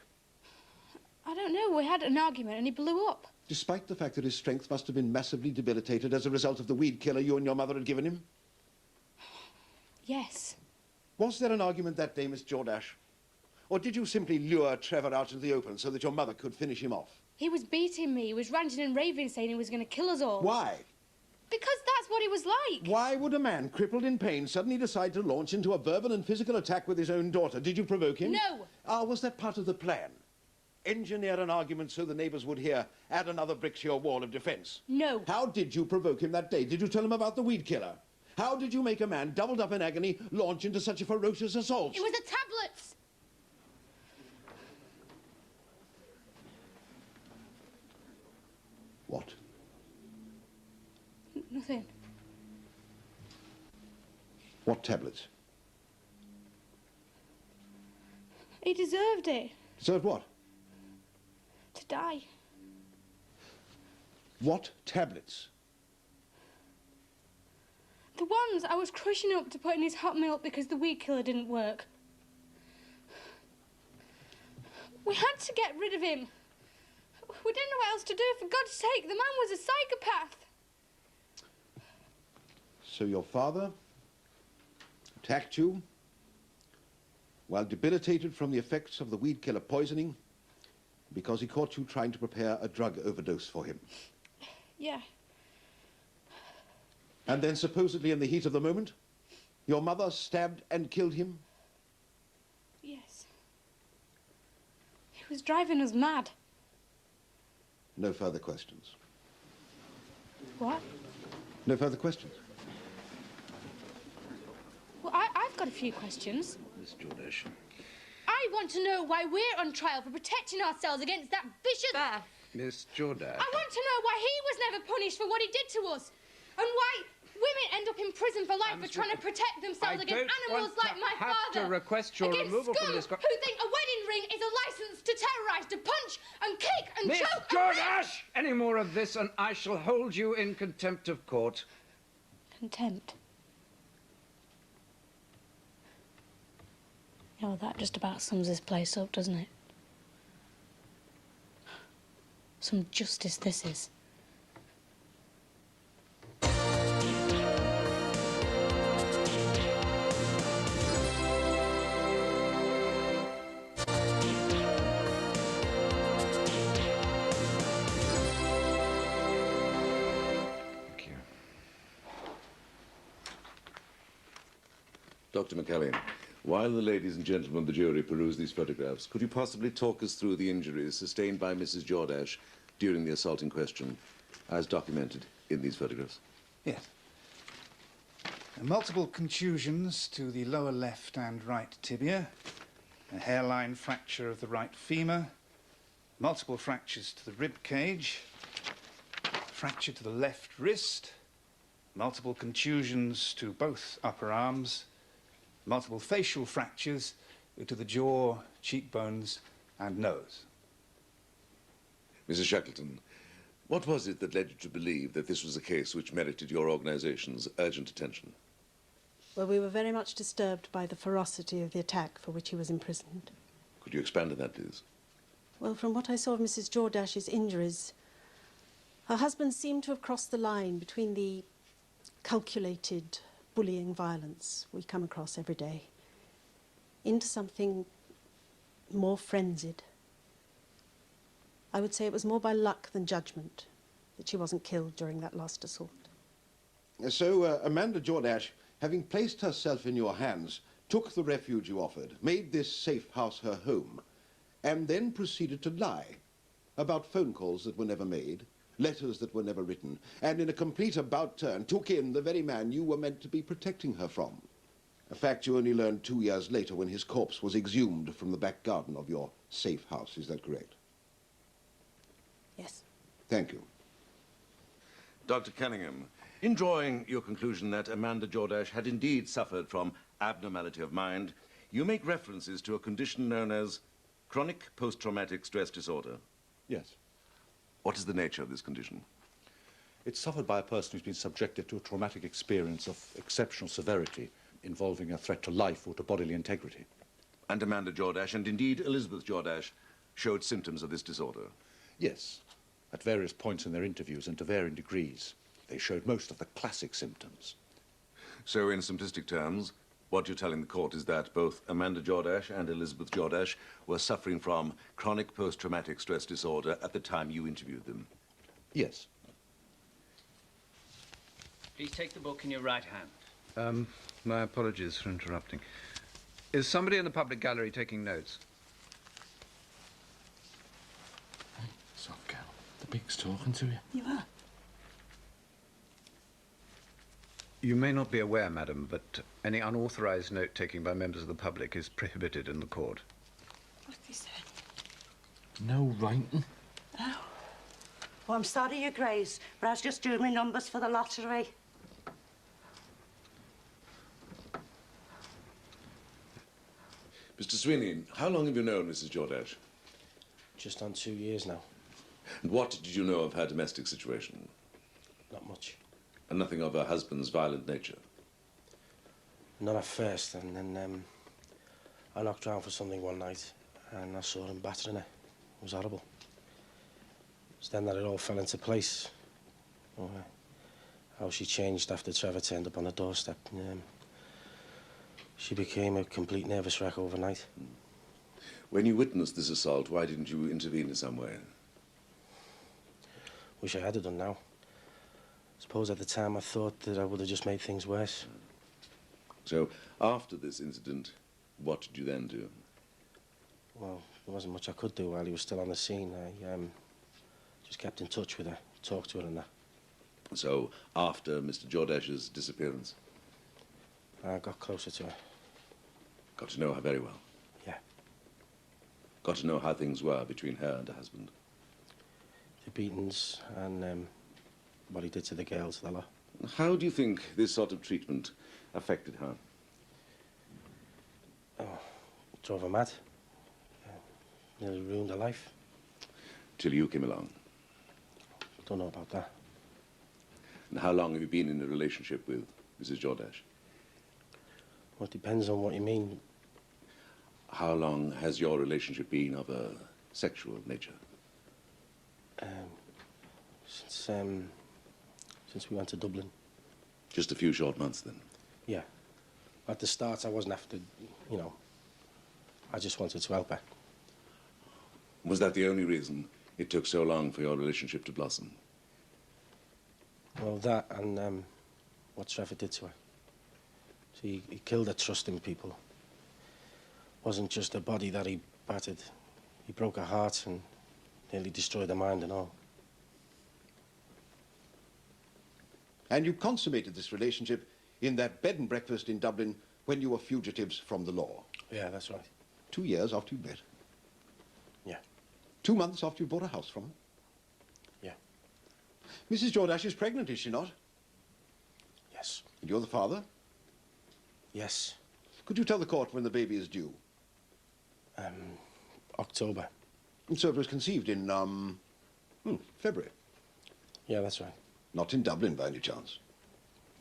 I don't know. We had an argument and he blew up. Despite the fact that his strength must have been massively debilitated as a result of the weed killer you and your mother had given him? Yes. Was there an argument that day, Miss Jordache? Or did you simply lure Trevor out into the open so that your mother could finish him off? He was beating me. He was ranting and raving, saying he was going to kill us all. Why? Because that's what he was like. Why would a man crippled in pain suddenly decide to launch into a verbal and physical attack with his own daughter? Did you provoke him? No. Ah, was that part of the plan? Engineer an argument so the neighbours would hear, add another brick to your wall of defence? No. How did you provoke him that day? Did you tell him about the weed killer? How did you make a man doubled up in agony launch into such a ferocious assault? It was the tablets! What? Nothing. What tablets? He deserved it. Deserved what? To die. What tablets? The ones I was crushing up to put in his hot milk because the weed killer didn't work. We had to get rid of him. We didn't know what else to do. For God's sake, the man was a psychopath. So your father attacked you while debilitated from the effects of the weed killer poisoning because he caught you trying to prepare a drug overdose for him. Yeah. And then supposedly in the heat of the moment, your mother stabbed and killed him? Yes. He was driving us mad. No further questions. What? No further questions. Well, I've got a few questions. Miss Jordache. I want to know why we're on trial for protecting ourselves against that vicious... Miss Jordache. I want to know why he was never punished for what he did to us. And why women end up in prison for life for trying to protect themselves against animals like my father. I have to request your against removal scum from this... who think a wedding ring is a license to terrorise, to punch and kick and Miss choke Jordache! Any more of this and I shall hold you in contempt of court. Contempt? Yeah, well, that just about sums this place up, doesn't it? Some justice this is. Dr. McCallion, while the ladies and gentlemen of the jury peruse these photographs, could you possibly talk us through the injuries sustained by Mrs. Jordache during the assault in question, as documented in these photographs? Yes. Multiple contusions to the lower left and right tibia, a hairline fracture of the right femur, multiple fractures to the rib cage, fracture to the left wrist, multiple contusions to both upper arms, multiple facial fractures to the jaw, cheekbones, and nose. Mrs. Shackleton, what was it that led you to believe that this was a case which merited your organization's urgent attention? Well, we were very much disturbed by the ferocity of the attack for which he was imprisoned. Could you expand on that, please? Well, from what I saw of Mrs. Jordache's injuries, her husband seemed to have crossed the line between the calculated bullying violence we come across every day into something more frenzied. I would say it was more by luck than judgment that she wasn't killed during that last assault. So, Amanda Jordache, having placed herself in your hands, took the refuge you offered, made this safe house her home, and then proceeded to lie about phone calls that were never made, letters that were never written, and in a complete about-turn took in the very man you were meant to be protecting her from. A fact you only learned 2 years later when his corpse was exhumed from the back garden of your safe house. Is that correct? Yes. Thank you. Dr. Cunningham, in drawing your conclusion that Amanda Jordache had indeed suffered from abnormality of mind, you make references to a condition known as chronic post-traumatic stress disorder. Yes. What is the nature of this condition? It's suffered by a person who's been subjected to a traumatic experience of exceptional severity involving a threat to life or to bodily integrity. And Amanda Jordache, and indeed Elizabeth Jordache, showed symptoms of this disorder? Yes, at various points in their interviews and to varying degrees. They showed most of the classic symptoms. So, in simplistic terms, what you're telling the court is that both Amanda Jordache and Elizabeth Jordache were suffering from chronic post-traumatic stress disorder at the time you interviewed them? Yes. Please take the book in your right hand. My apologies for interrupting. Is somebody in the public gallery taking notes? Soft girl. The big's talking to you. You are. You may not be aware, madam, but any unauthorized note-taking by members of the public is prohibited in the court. What is that? No writing. Oh. Well, I'm sorry, Your Grace, but I was just doing my numbers for the lottery. Mr. Sweeney, how long have you known Mrs. Jordache? Just on 2 years now. And what did you know of her domestic situation? Not much. And nothing of her husband's violent nature? Not at first, and then I knocked around for something one night, and I saw him battering her. It was horrible. It's then that it all fell into place. Oh, how she changed after Trevor turned up on the doorstep. She became a complete nervous wreck overnight. When you witnessed this assault, why didn't you intervene in some way? Wish I had done now. Suppose at the time I thought that I would have just made things worse. So, after this incident, what did you then do? Well, there wasn't much I could do while he was still on the scene. I just kept in touch with her, talked to her and that. So, after Mr. Jordache's disappearance? I got closer to her. Got to know her very well? Yeah. Got to know how things were between her and her husband? The beatings and what he did to the girls, the lot. How do you think this sort of treatment affected her? Oh, drove her mad. Nearly ruined her life. Till you came along? Don't know about that. And how long have you been in a relationship with Mrs. Jordache? Well, it depends on what you mean. How long has your relationship been of a sexual nature? Since we went to Dublin. Just a few short months, then? Yeah. At the start, I wasn't after, I just wanted to help her. Was that the only reason it took so long for your relationship to blossom? Well, that and what Trevor did to her. See, he killed her trust in people. Wasn't just her body that he battered. He broke her heart and nearly destroyed her mind and all. And you consummated this relationship in that bed and breakfast in Dublin when you were fugitives from the law. Yeah, that's right. 2 years after you met. Yeah. 2 months after you bought a house from her. Yeah. Mrs. Jordache is pregnant, is she not? Yes. And you're the father? Yes. Could you tell the court when the baby is due? October. And so it was conceived in, February? Yeah, that's right. Not in Dublin, by any chance?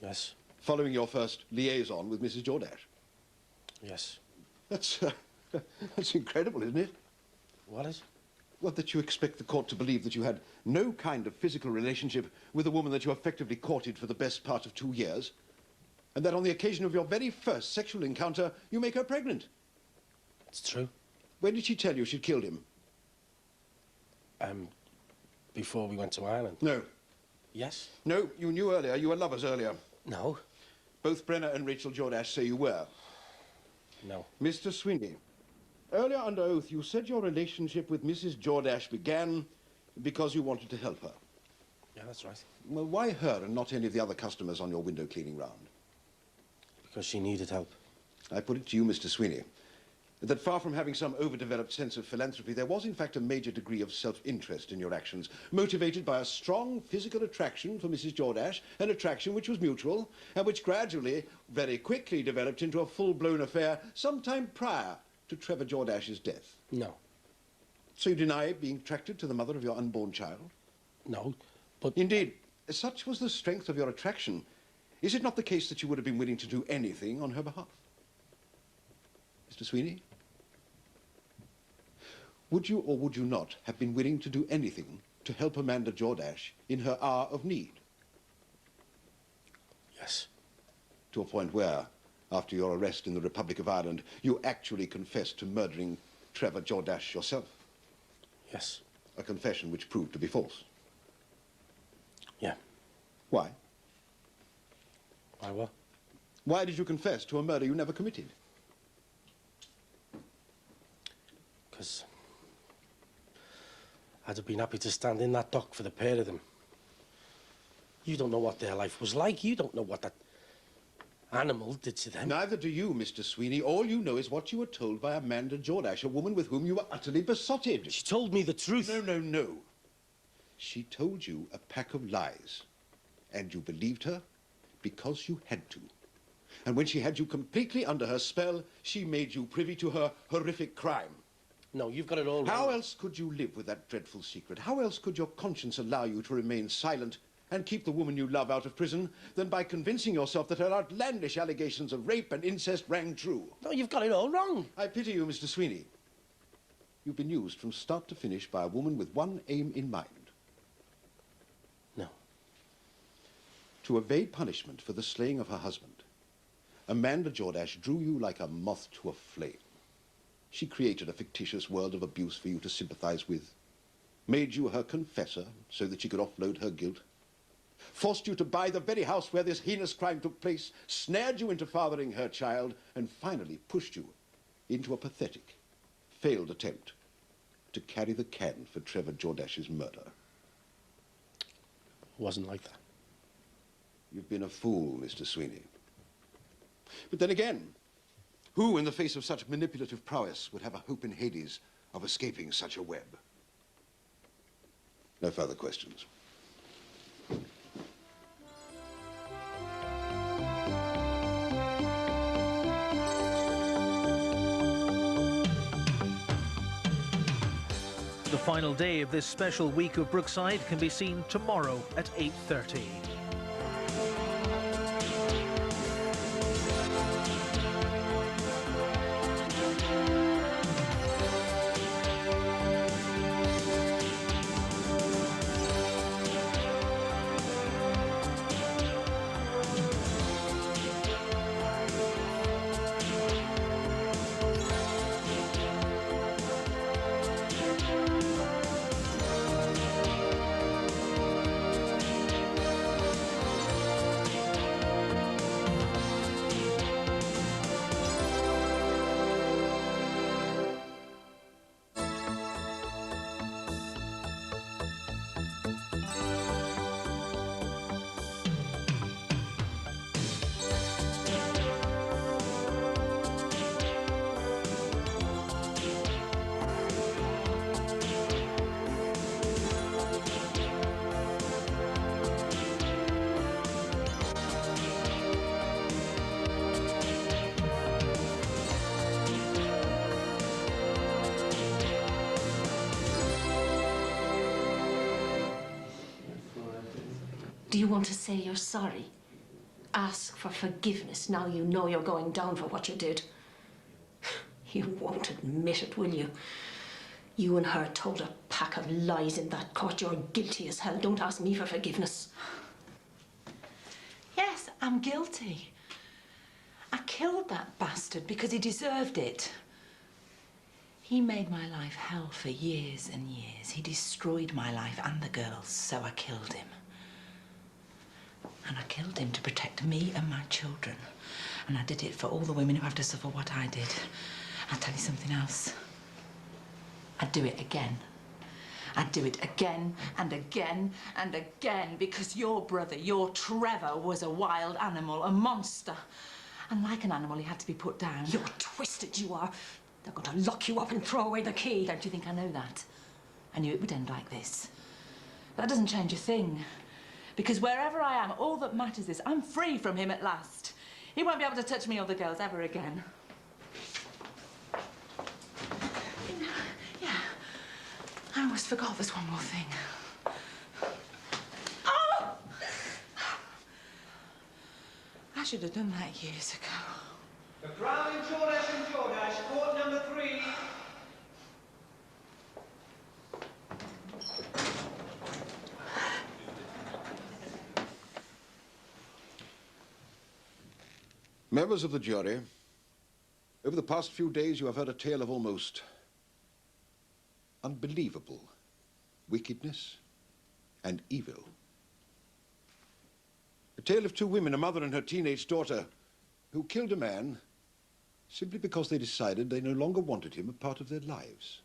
Yes. Following your first liaison with Mrs. Jordache? Yes. That's incredible, isn't it? What is? Well, that you expect the court to believe that you had no kind of physical relationship with a woman that you effectively courted for the best part of 2 years, and that on the occasion of your very first sexual encounter, you make her pregnant. It's true. When did she tell you she'd killed him? Before we went to Ireland. No. Yes? No, you knew earlier. You were lovers earlier. No. Both Brenner and Rachel Jordache say you were. No. Mr. Sweeney, earlier under oath, you said your relationship with Mrs. Jordache began because you wanted to help her. Yeah, that's right. Well, why her and not any of the other customers on your window cleaning round? Because she needed help. I put it to you, Mr. Sweeney, that far from having some overdeveloped sense of philanthropy, there was in fact a major degree of self-interest in your actions, motivated by a strong physical attraction for Mrs. Jordache, an attraction which was mutual, and which gradually, very quickly developed into a full-blown affair sometime prior to Trevor Jordache's death. No. So you deny being attracted to the mother of your unborn child? No, but... Indeed, such was the strength of your attraction. Is it not the case that you would have been willing to do anything on her behalf? Mr. Sweeney? Would you or would you not have been willing to do anything to help Amanda Jordache in her hour of need? Yes. To a point where, after your arrest in the Republic of Ireland, you actually confessed to murdering Trevor Jordache yourself? Yes. A confession which proved to be false? Yeah. Why? Why what? Why did you confess to a murder you never committed? Because I'd have been happy to stand in that dock for the pair of them. You don't know what their life was like. You don't know what that animal did to them. Neither do you, Mr. Sweeney. All you know is what you were told by Amanda Jordash, a woman with whom you were utterly besotted. She told me the truth. No, no, no. She told you a pack of lies, and you believed her because you had to. And when she had you completely under her spell, she made you privy to her horrific crime. No, you've got it all wrong. How else could you live with that dreadful secret? How else could your conscience allow you to remain silent and keep the woman you love out of prison than by convincing yourself that her outlandish allegations of rape and incest rang true? No, you've got it all wrong. I pity you, Mr. Sweeney. You've been used from start to finish by a woman with one aim in mind. No. To evade punishment for the slaying of her husband, Amanda Jordash drew you like a moth to a flame. She created a fictitious world of abuse for you to sympathize with, made you her confessor so that she could offload her guilt, forced you to buy the very house where this heinous crime took place, snared you into fathering her child, and finally pushed you into a pathetic, failed attempt to carry the can for Trevor Jordash's murder. It wasn't like that. You've been a fool, Mr. Sweeney. But then again, who in the face of such manipulative prowess would have a hope in Hades of escaping such a web? No further questions. The final day of this special week of Brookside can be seen tomorrow at 8:30. Do you want to say you're sorry? Ask for forgiveness now you know you're going down for what you did. You won't admit it, will you? You and her told a pack of lies in that court. You're guilty as hell. Don't ask me for forgiveness. Yes, I'm guilty. I killed that bastard because he deserved it. He made my life hell for years and years. He destroyed my life and the girls, so I killed him. And I killed him to protect me and my children. And I did it for all the women who have to suffer what I did. I'll tell you something else. I'd do it again. I'd do it again and again and again because your brother, your Trevor, was a wild animal, a monster. And like an animal, he had to be put down. You're twisted, you are. They're going to lock you up and throw away the key. Don't you think I know that? I knew it would end like this. That doesn't change a thing. Because wherever I am, all that matters is I'm free from him at last. He won't be able to touch me or the girls ever again. Yeah. I almost forgot there's one more thing. Oh! I should have done that years ago. The Crown in Jordash and Jordash, court number 3. Members of the jury, over the past few days you have heard a tale of almost unbelievable wickedness and evil. A tale of two women, a mother and her teenage daughter, who killed a man simply because they decided they no longer wanted him a part of their lives.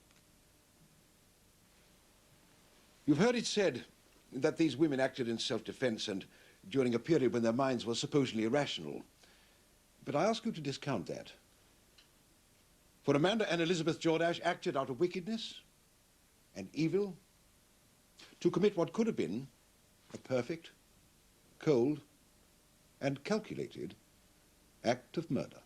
You've heard it said that these women acted in self-defense and during a period when their minds were supposedly irrational. But I ask you to discount that. For Amanda and Elizabeth Jordache acted out of wickedness and evil to commit what could have been a perfect, cold, and calculated act of murder.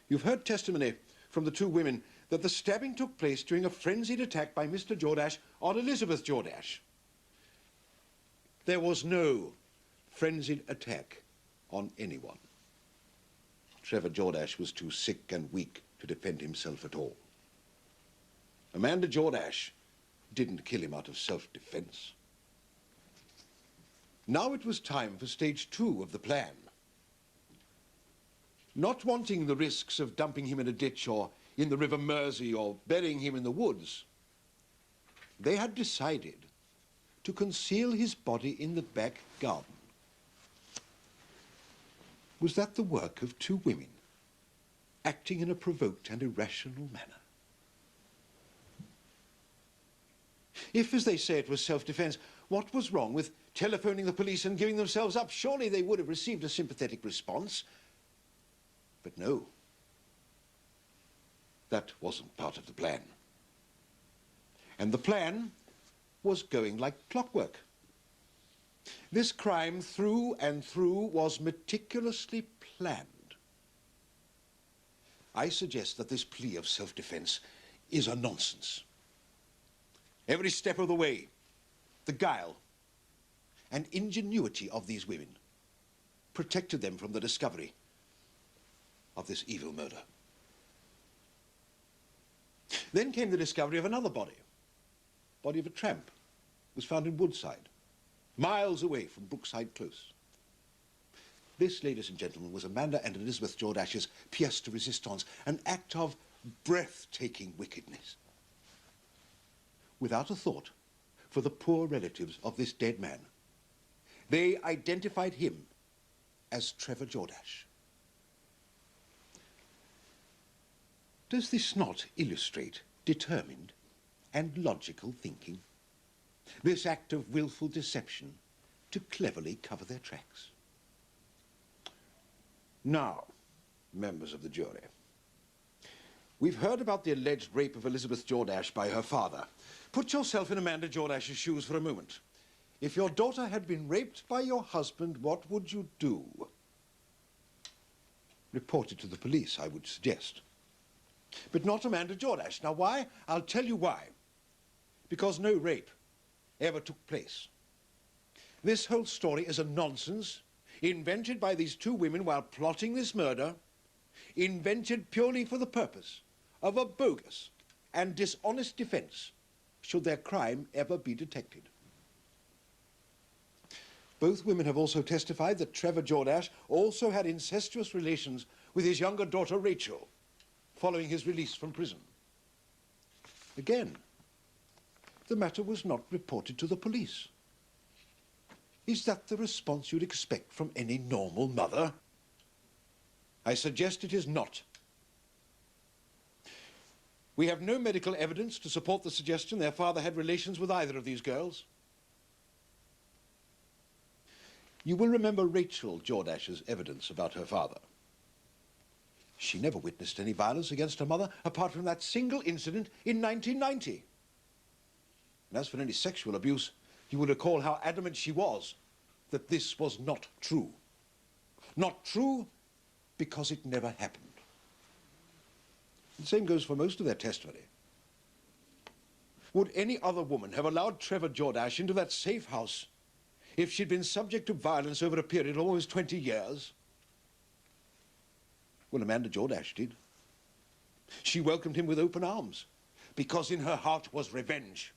You've heard testimony from the two women that the stabbing took place during a frenzied attack by Mr. Jordache on Elizabeth Jordache. There was no frenzied attack on anyone. Trevor Jordache was too sick and weak to defend himself at all. Amanda Jordache didn't kill him out of self-defense. Now it was time for stage 2 of the plan. Not wanting the risks of dumping him in a ditch or in the River Mersey or burying him in the woods, they had decided to conceal his body in the back garden. Was that the work of two women, acting in a provoked and irrational manner? If, as they say, it was self-defense, what was wrong with telephoning the police and giving themselves up? Surely they would have received a sympathetic response. But no, that wasn't part of the plan. And the plan was going like clockwork. This crime, through and through, was meticulously planned. I suggest that this plea of self-defense is a nonsense. Every step of the way, the guile and ingenuity of these women protected them from the discovery of this evil murder. Then came the discovery of another body of a tramp. It was found in Woodside, miles away from Brookside Close. This, ladies and gentlemen, was Amanda and Elizabeth Jordache's pièce de résistance, an act of breathtaking wickedness. Without a thought for the poor relatives of this dead man, they identified him as Trevor Jordache. Does this not illustrate determined and logical thinking? This act of willful deception to cleverly cover their tracks. Now, members of the jury, we've heard about the alleged rape of Elizabeth Jordache by her father. Put yourself in Amanda Jordache's shoes for a moment. If your daughter had been raped by your husband, what would you do? Report it to the police, I would suggest. But not Amanda Jordache. Now why? I'll tell you why. Because no rape ever took place. This whole story is a nonsense invented by these two women while plotting this murder, invented purely for the purpose of a bogus and dishonest defense should their crime ever be detected. Both women have also testified that Trevor Jordache also had incestuous relations with his younger daughter Rachel following his release from prison. Again, the matter was not reported to the police. Is that the response you'd expect from any normal mother? I suggest it is not. We have no medical evidence to support the suggestion their father had relations with either of these girls. You will remember Rachel Jordache's evidence about her father. She never witnessed any violence against her mother apart from that single incident in 1990. And as for any sexual abuse, you will recall how adamant she was that this was not true. Not true because it never happened. The same goes for most of their testimony. Would any other woman have allowed Trevor Jordache into that safe house if she'd been subject to violence over a period of almost 20 years? Well, Amanda Jordache did. She welcomed him with open arms because in her heart was revenge.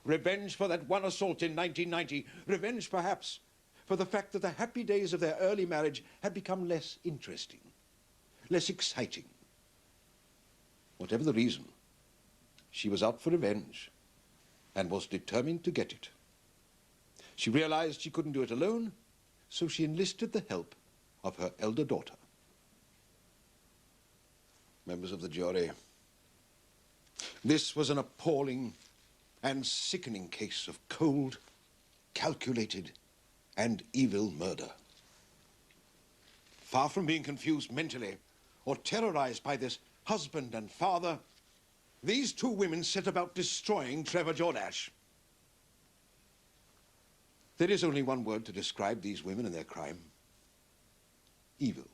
Revenge for that one assault in 1990. Revenge, perhaps, for the fact that the happy days of their early marriage had become less interesting, less exciting. Whatever the reason, she was out for revenge and was determined to get it. She realized she couldn't do it alone, so she enlisted the help of her elder daughter. Members of the jury, this was an appalling and sickening case of cold, calculated, and evil murder. Far from being confused mentally or terrorized by this husband and father, these two women set about destroying Trevor Jordache. There is only one word to describe these women and their crime: evil.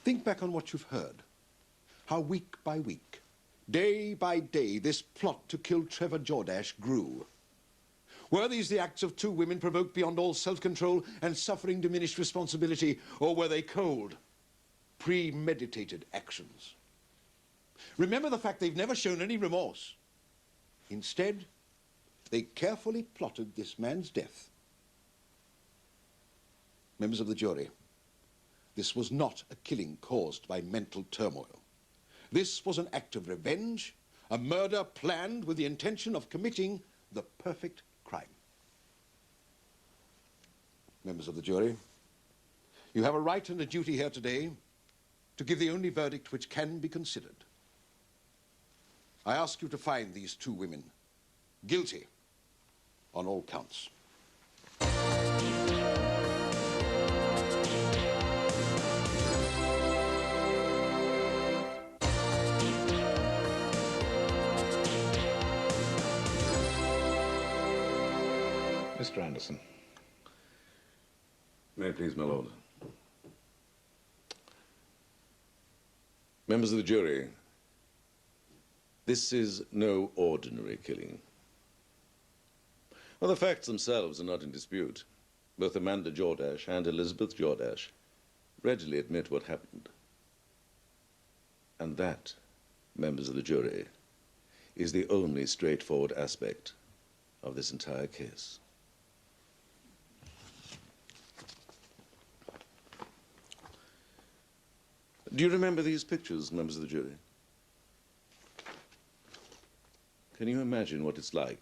Think back on what you've heard. How week by week, day by day, this plot to kill Trevor Jordache grew. Were these the acts of two women provoked beyond all self-control and suffering diminished responsibility, or were they cold, premeditated actions? Remember the fact they've never shown any remorse. Instead, they carefully plotted this man's death. Members of the jury, this was not a killing caused by mental turmoil. This was an act of revenge, a murder planned with the intention of committing the perfect crime. Members of the jury, you have a right and a duty here today to give the only verdict which can be considered. I ask you to find these two women guilty on all counts. Mr. Anderson. May it please, my lord. Members of the jury, this is no ordinary killing. Well, the facts themselves are not in dispute. Both Amanda Jordache and Elizabeth Jordache readily admit what happened. And that, members of the jury, is the only straightforward aspect of this entire case. Do you remember these pictures, members of the jury? Can you imagine what it's like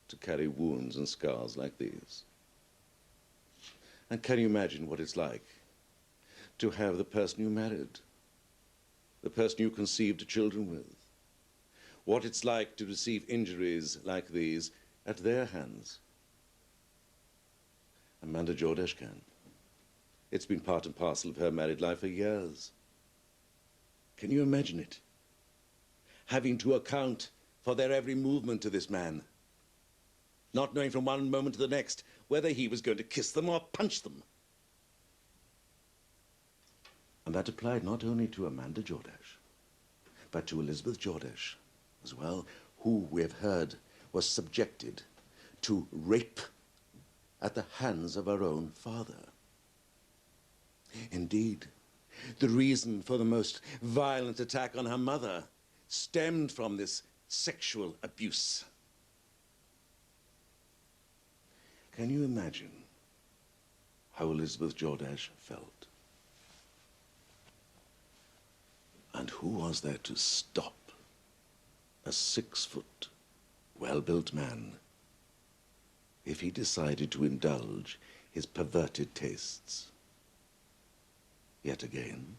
to carry wounds and scars like these? And can you imagine what it's like to have the person you married, the person you conceived children with, what it's like to receive injuries like these at their hands? Amanda Jordache can. It's been part and parcel of her married life for years. Can you imagine it? Having to account for their every movement to this man. Not knowing from one moment to the next whether he was going to kiss them or punch them. And that applied not only to Amanda Jordache, but to Elizabeth Jordache as well, who we have heard was subjected to rape at the hands of her own father. Indeed, the reason for the most violent attack on her mother stemmed from this sexual abuse. Can you imagine how Elizabeth Jordache felt? And who was there to stop a 6-foot, well-built man if he decided to indulge his perverted tastes yet again?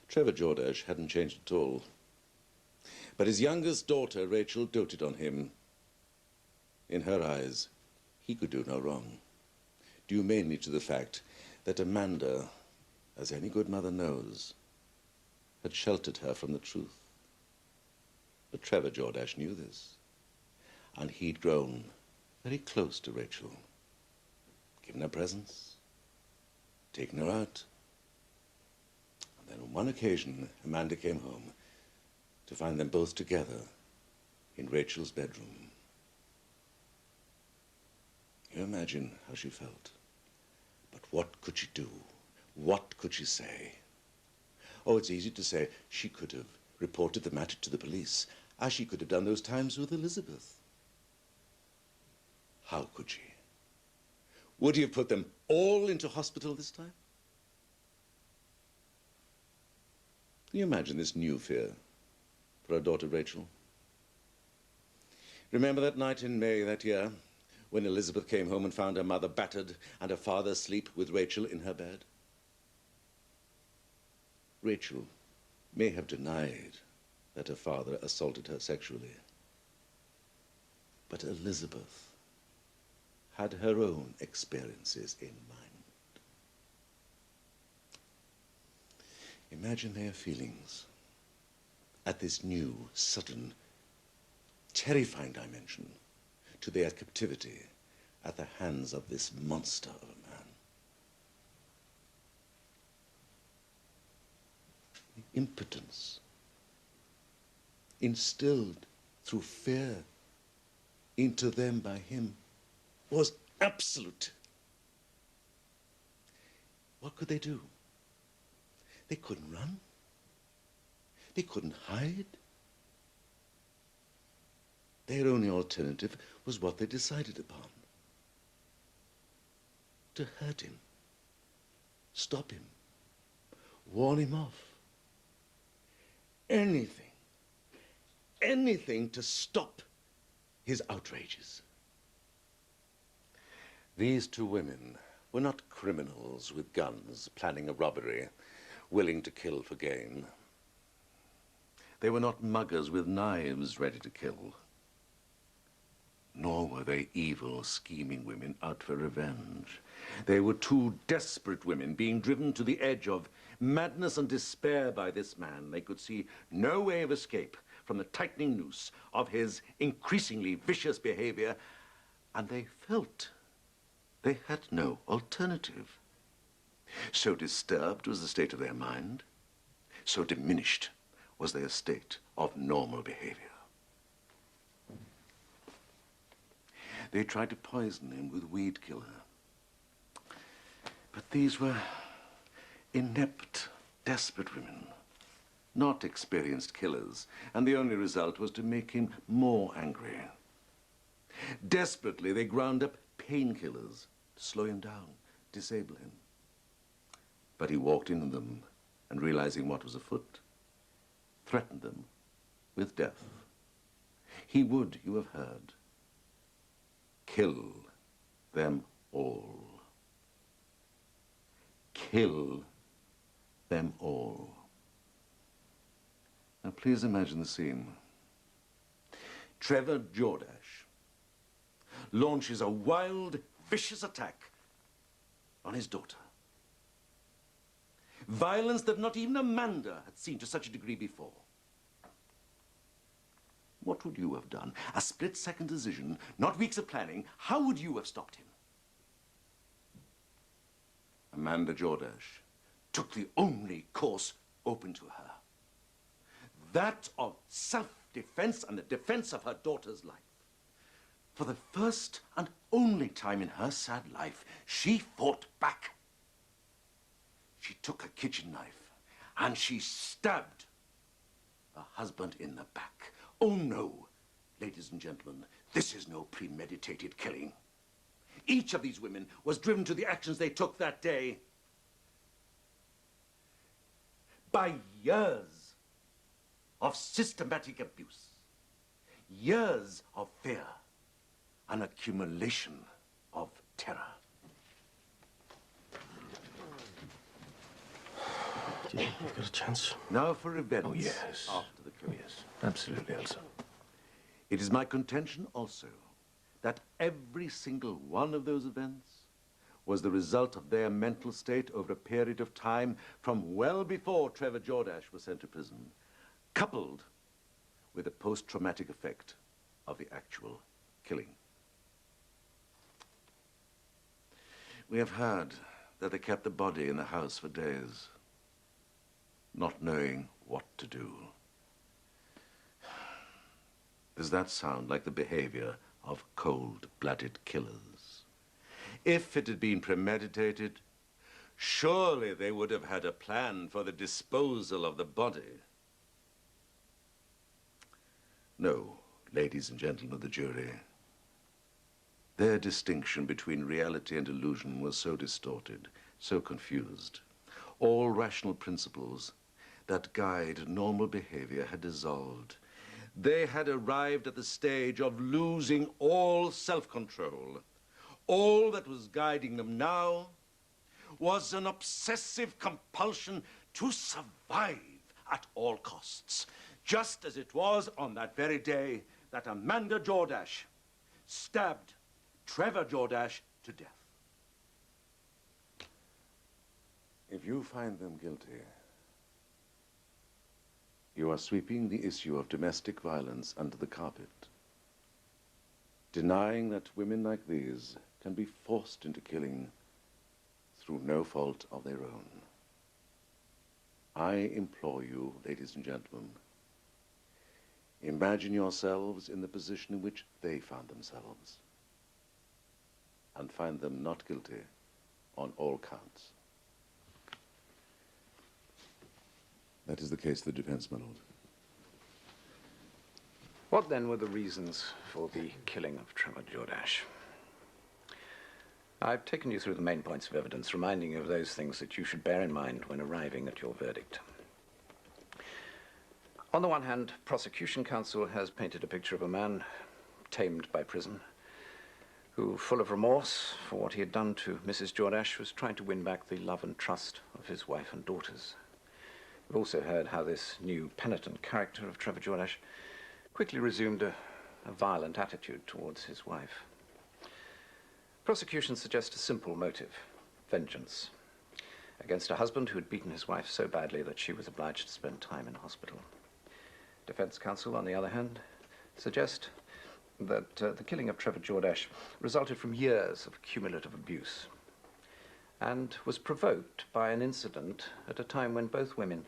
Trevor Jordache hadn't changed at all, but his youngest daughter, Rachel, doted on him. In her eyes, he could do no wrong, due mainly to the fact that Amanda, as any good mother knows, had sheltered her from the truth. But Trevor Jordache knew this, and he'd grown very close to Rachel, given her presents, taken her out. And then on one occasion, Amanda came home to find them both together in Rachel's bedroom. You imagine how she felt. But what could she do? What could she say? Oh, it's easy to say she could have reported the matter to the police, as she could have done those times with Elizabeth. How could she? Would he have put them all into hospital this time? Can you imagine this new fear for her daughter Rachel? Remember that night in May that year, when Elizabeth came home and found her mother battered and her father asleep with Rachel in her bed? Rachel may have denied that her father assaulted her sexually. But Elizabeth had her own experiences in mind. Imagine their feelings at this new, sudden, terrifying dimension to their captivity at the hands of this monster of a man. The impotence instilled through fear into them by him was absolute. What could they do? They couldn't run. They couldn't hide. Their only alternative was what they decided upon. To hurt him, stop him, warn him off. Anything to stop his outrages. These two women were not criminals with guns planning a robbery, willing to kill for gain. They were not muggers with knives ready to kill. Nor were they evil, scheming women out for revenge. They were two desperate women being driven to the edge of madness and despair by this man. They could see no way of escape from the tightening noose of his increasingly vicious behavior, and they felt they had no alternative. So disturbed was the state of their mind, so diminished was their state of normal behavior. They tried to poison him with weed killer. But these were inept, desperate women, not experienced killers, and the only result was to make him more angry. Desperately, they ground up painkillers to slow him down, disable him. But he walked into them and, realizing what was afoot, threatened them with death. He would, you have heard, kill them all. Kill them all. Now, please imagine the scene. Trevor Jordache launches a wild, vicious attack on his daughter. Violence that not even Amanda had seen to such a degree before. What would you have done? A split-second decision, not weeks of planning. How would you have stopped him? Amanda Jordache took the only course open to her. That of self-defense and the defense of her daughter's life. For the first and only time in her sad life, she fought back. She took a kitchen knife and she stabbed her husband in the back. Oh no, ladies and gentlemen, this is no premeditated killing. Each of these women was driven to the actions they took that day by years of systematic abuse, years of fear, an accumulation of terror. Do you think we've got a chance? Now for events. Oh, yes. After the killing. Yes, absolutely, Elsa. It is my contention also that every single one of those events was the result of their mental state over a period of time from well before Trevor Jordache was sent to prison, coupled with the post-traumatic effect of the actual killing. We have heard that they kept the body in the house for days, not knowing what to do. Does that sound like the behavior of cold-blooded killers? If it had been premeditated, surely they would have had a plan for the disposal of the body. No, ladies and gentlemen of the jury, their distinction between reality and illusion was so distorted, so confused. All rational principles that guide normal behavior had dissolved. They had arrived at the stage of losing all self-control. All that was guiding them now was an obsessive compulsion to survive at all costs, just as it was on that very day that Amanda Jordache stabbed Trevor Jordache to death. If you find them guilty, you are sweeping the issue of domestic violence under the carpet, denying that women like these can be forced into killing through no fault of their own. I implore you, ladies and gentlemen, imagine yourselves in the position in which they found themselves, and find them not guilty on all counts. That is the case of the defense, my lord. What then were the reasons for the killing of Trevor Jordache? I've taken you through the main points of evidence, reminding you of those things that you should bear in mind when arriving at your verdict. On the one hand, prosecution counsel has painted a picture of a man tamed by prison, who, full of remorse for what he had done to Mrs. Jordache, was trying to win back the love and trust of his wife and daughters. We've also heard how this new penitent character of Trevor Jordache quickly resumed a violent attitude towards his wife. Prosecution suggests a simple motive: vengeance, against a husband who had beaten his wife so badly that she was obliged to spend time in hospital. Defense counsel, on the other hand, suggest that the killing of Trevor Jordache resulted from years of cumulative abuse and was provoked by an incident at a time when both women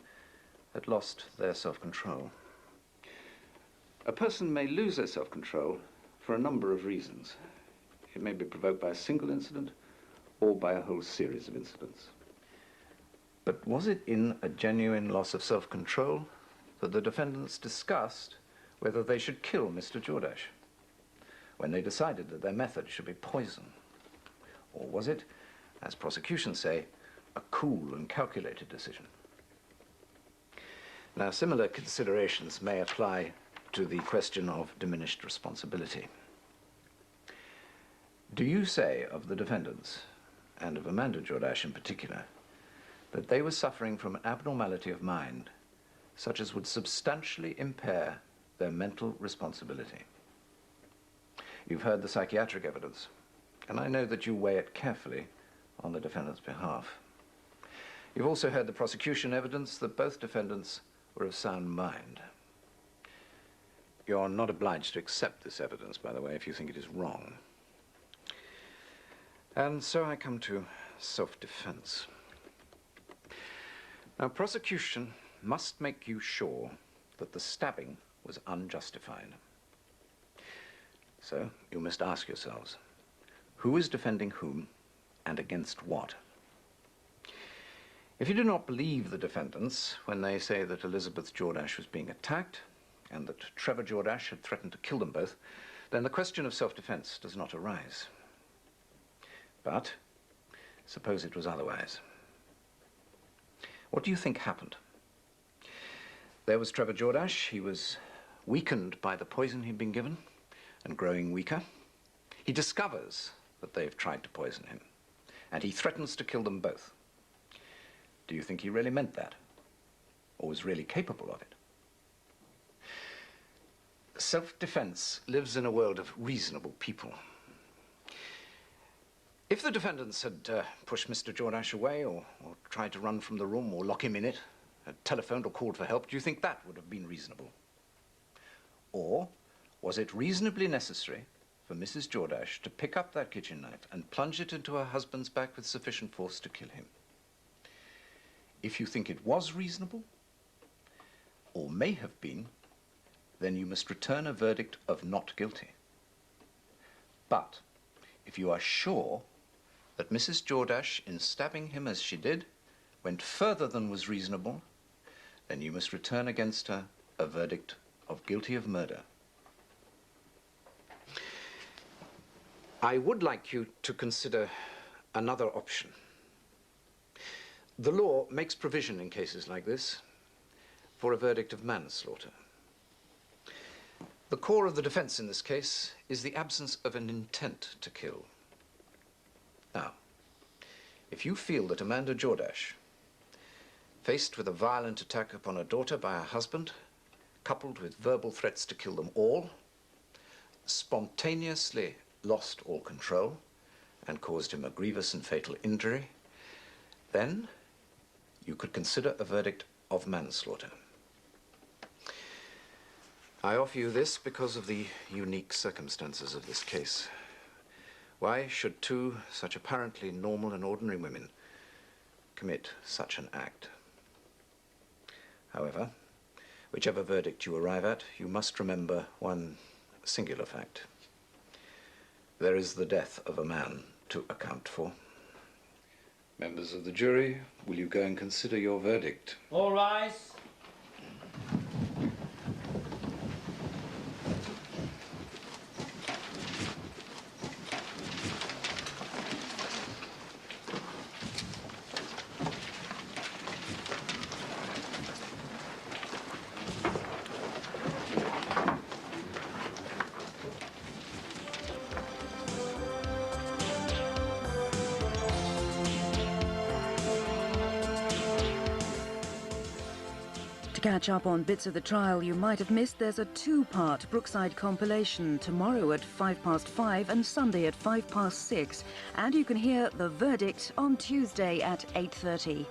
had lost their self-control. A person may lose their self-control for a number of reasons. It may be provoked by a single incident or by a whole series of incidents. But was it in a genuine loss of self-control that the defendants discussed whether they should kill Mr. Jordache, when they decided that their method should be poison? Or was it, as prosecution say, a cool and calculated decision? Now, similar considerations may apply to the question of diminished responsibility. Do you say of the defendants, and of Amanda Jordache in particular, that they were suffering from an abnormality of mind such as would substantially impair their mental responsibility? You've heard the psychiatric evidence, and I know that you weigh it carefully on the defendant's behalf. You've also heard the prosecution evidence that both defendants were of sound mind. You're not obliged to accept this evidence, by the way, if you think it is wrong. And so I come to self-defense. Now, prosecution must make you sure that the stabbing was unjustified. So you must ask yourselves, who is defending whom and against what? If you do not believe the defendants when they say that Elizabeth Jordache was being attacked and that Trevor Jordache had threatened to kill them both, then the question of self-defense does not arise. But suppose it was otherwise. What do you think happened? There was Trevor Jordache. He was weakened by the poison he'd been given and growing weaker. He discovers that they've tried to poison him, and he threatens to kill them both. Do you think he really meant that, or was really capable of it? Self-defense lives in a world of reasonable people. If the defendants had pushed Mr. Jordache away, or tried to run from the room, or lock him in it, had telephoned or called for help, do you think that would have been reasonable? Or was it reasonably necessary for Mrs. Jordache to pick up that kitchen knife and plunge it into her husband's back with sufficient force to kill him? If you think it was reasonable, or may have been, then you must return a verdict of not guilty. But if you are sure that Mrs. Jordache, in stabbing him as she did, went further than was reasonable, then you must return against her a verdict of guilty of murder. I would like you to consider another option. The law makes provision in cases like this for a verdict of manslaughter. The core of the defense in this case is the absence of an intent to kill. Now, if you feel that Amanda Jordache, faced with a violent attack upon her daughter by her husband, coupled with verbal threats to kill them all, spontaneously lost all control and caused him a grievous and fatal injury, then you could consider a verdict of manslaughter. I offer you this because of the unique circumstances of this case. Why should two such apparently normal and ordinary women commit such an act? However, whichever verdict you arrive at, you must remember one singular fact. There is the death of a man to account for. Members of the jury, will you go and consider your verdict? All rise. To catch up on bits of the trial you might have missed, there's a two-part Brookside compilation tomorrow at 5:05 and Sunday at 6:05. And you can hear the verdict on Tuesday at 8:30.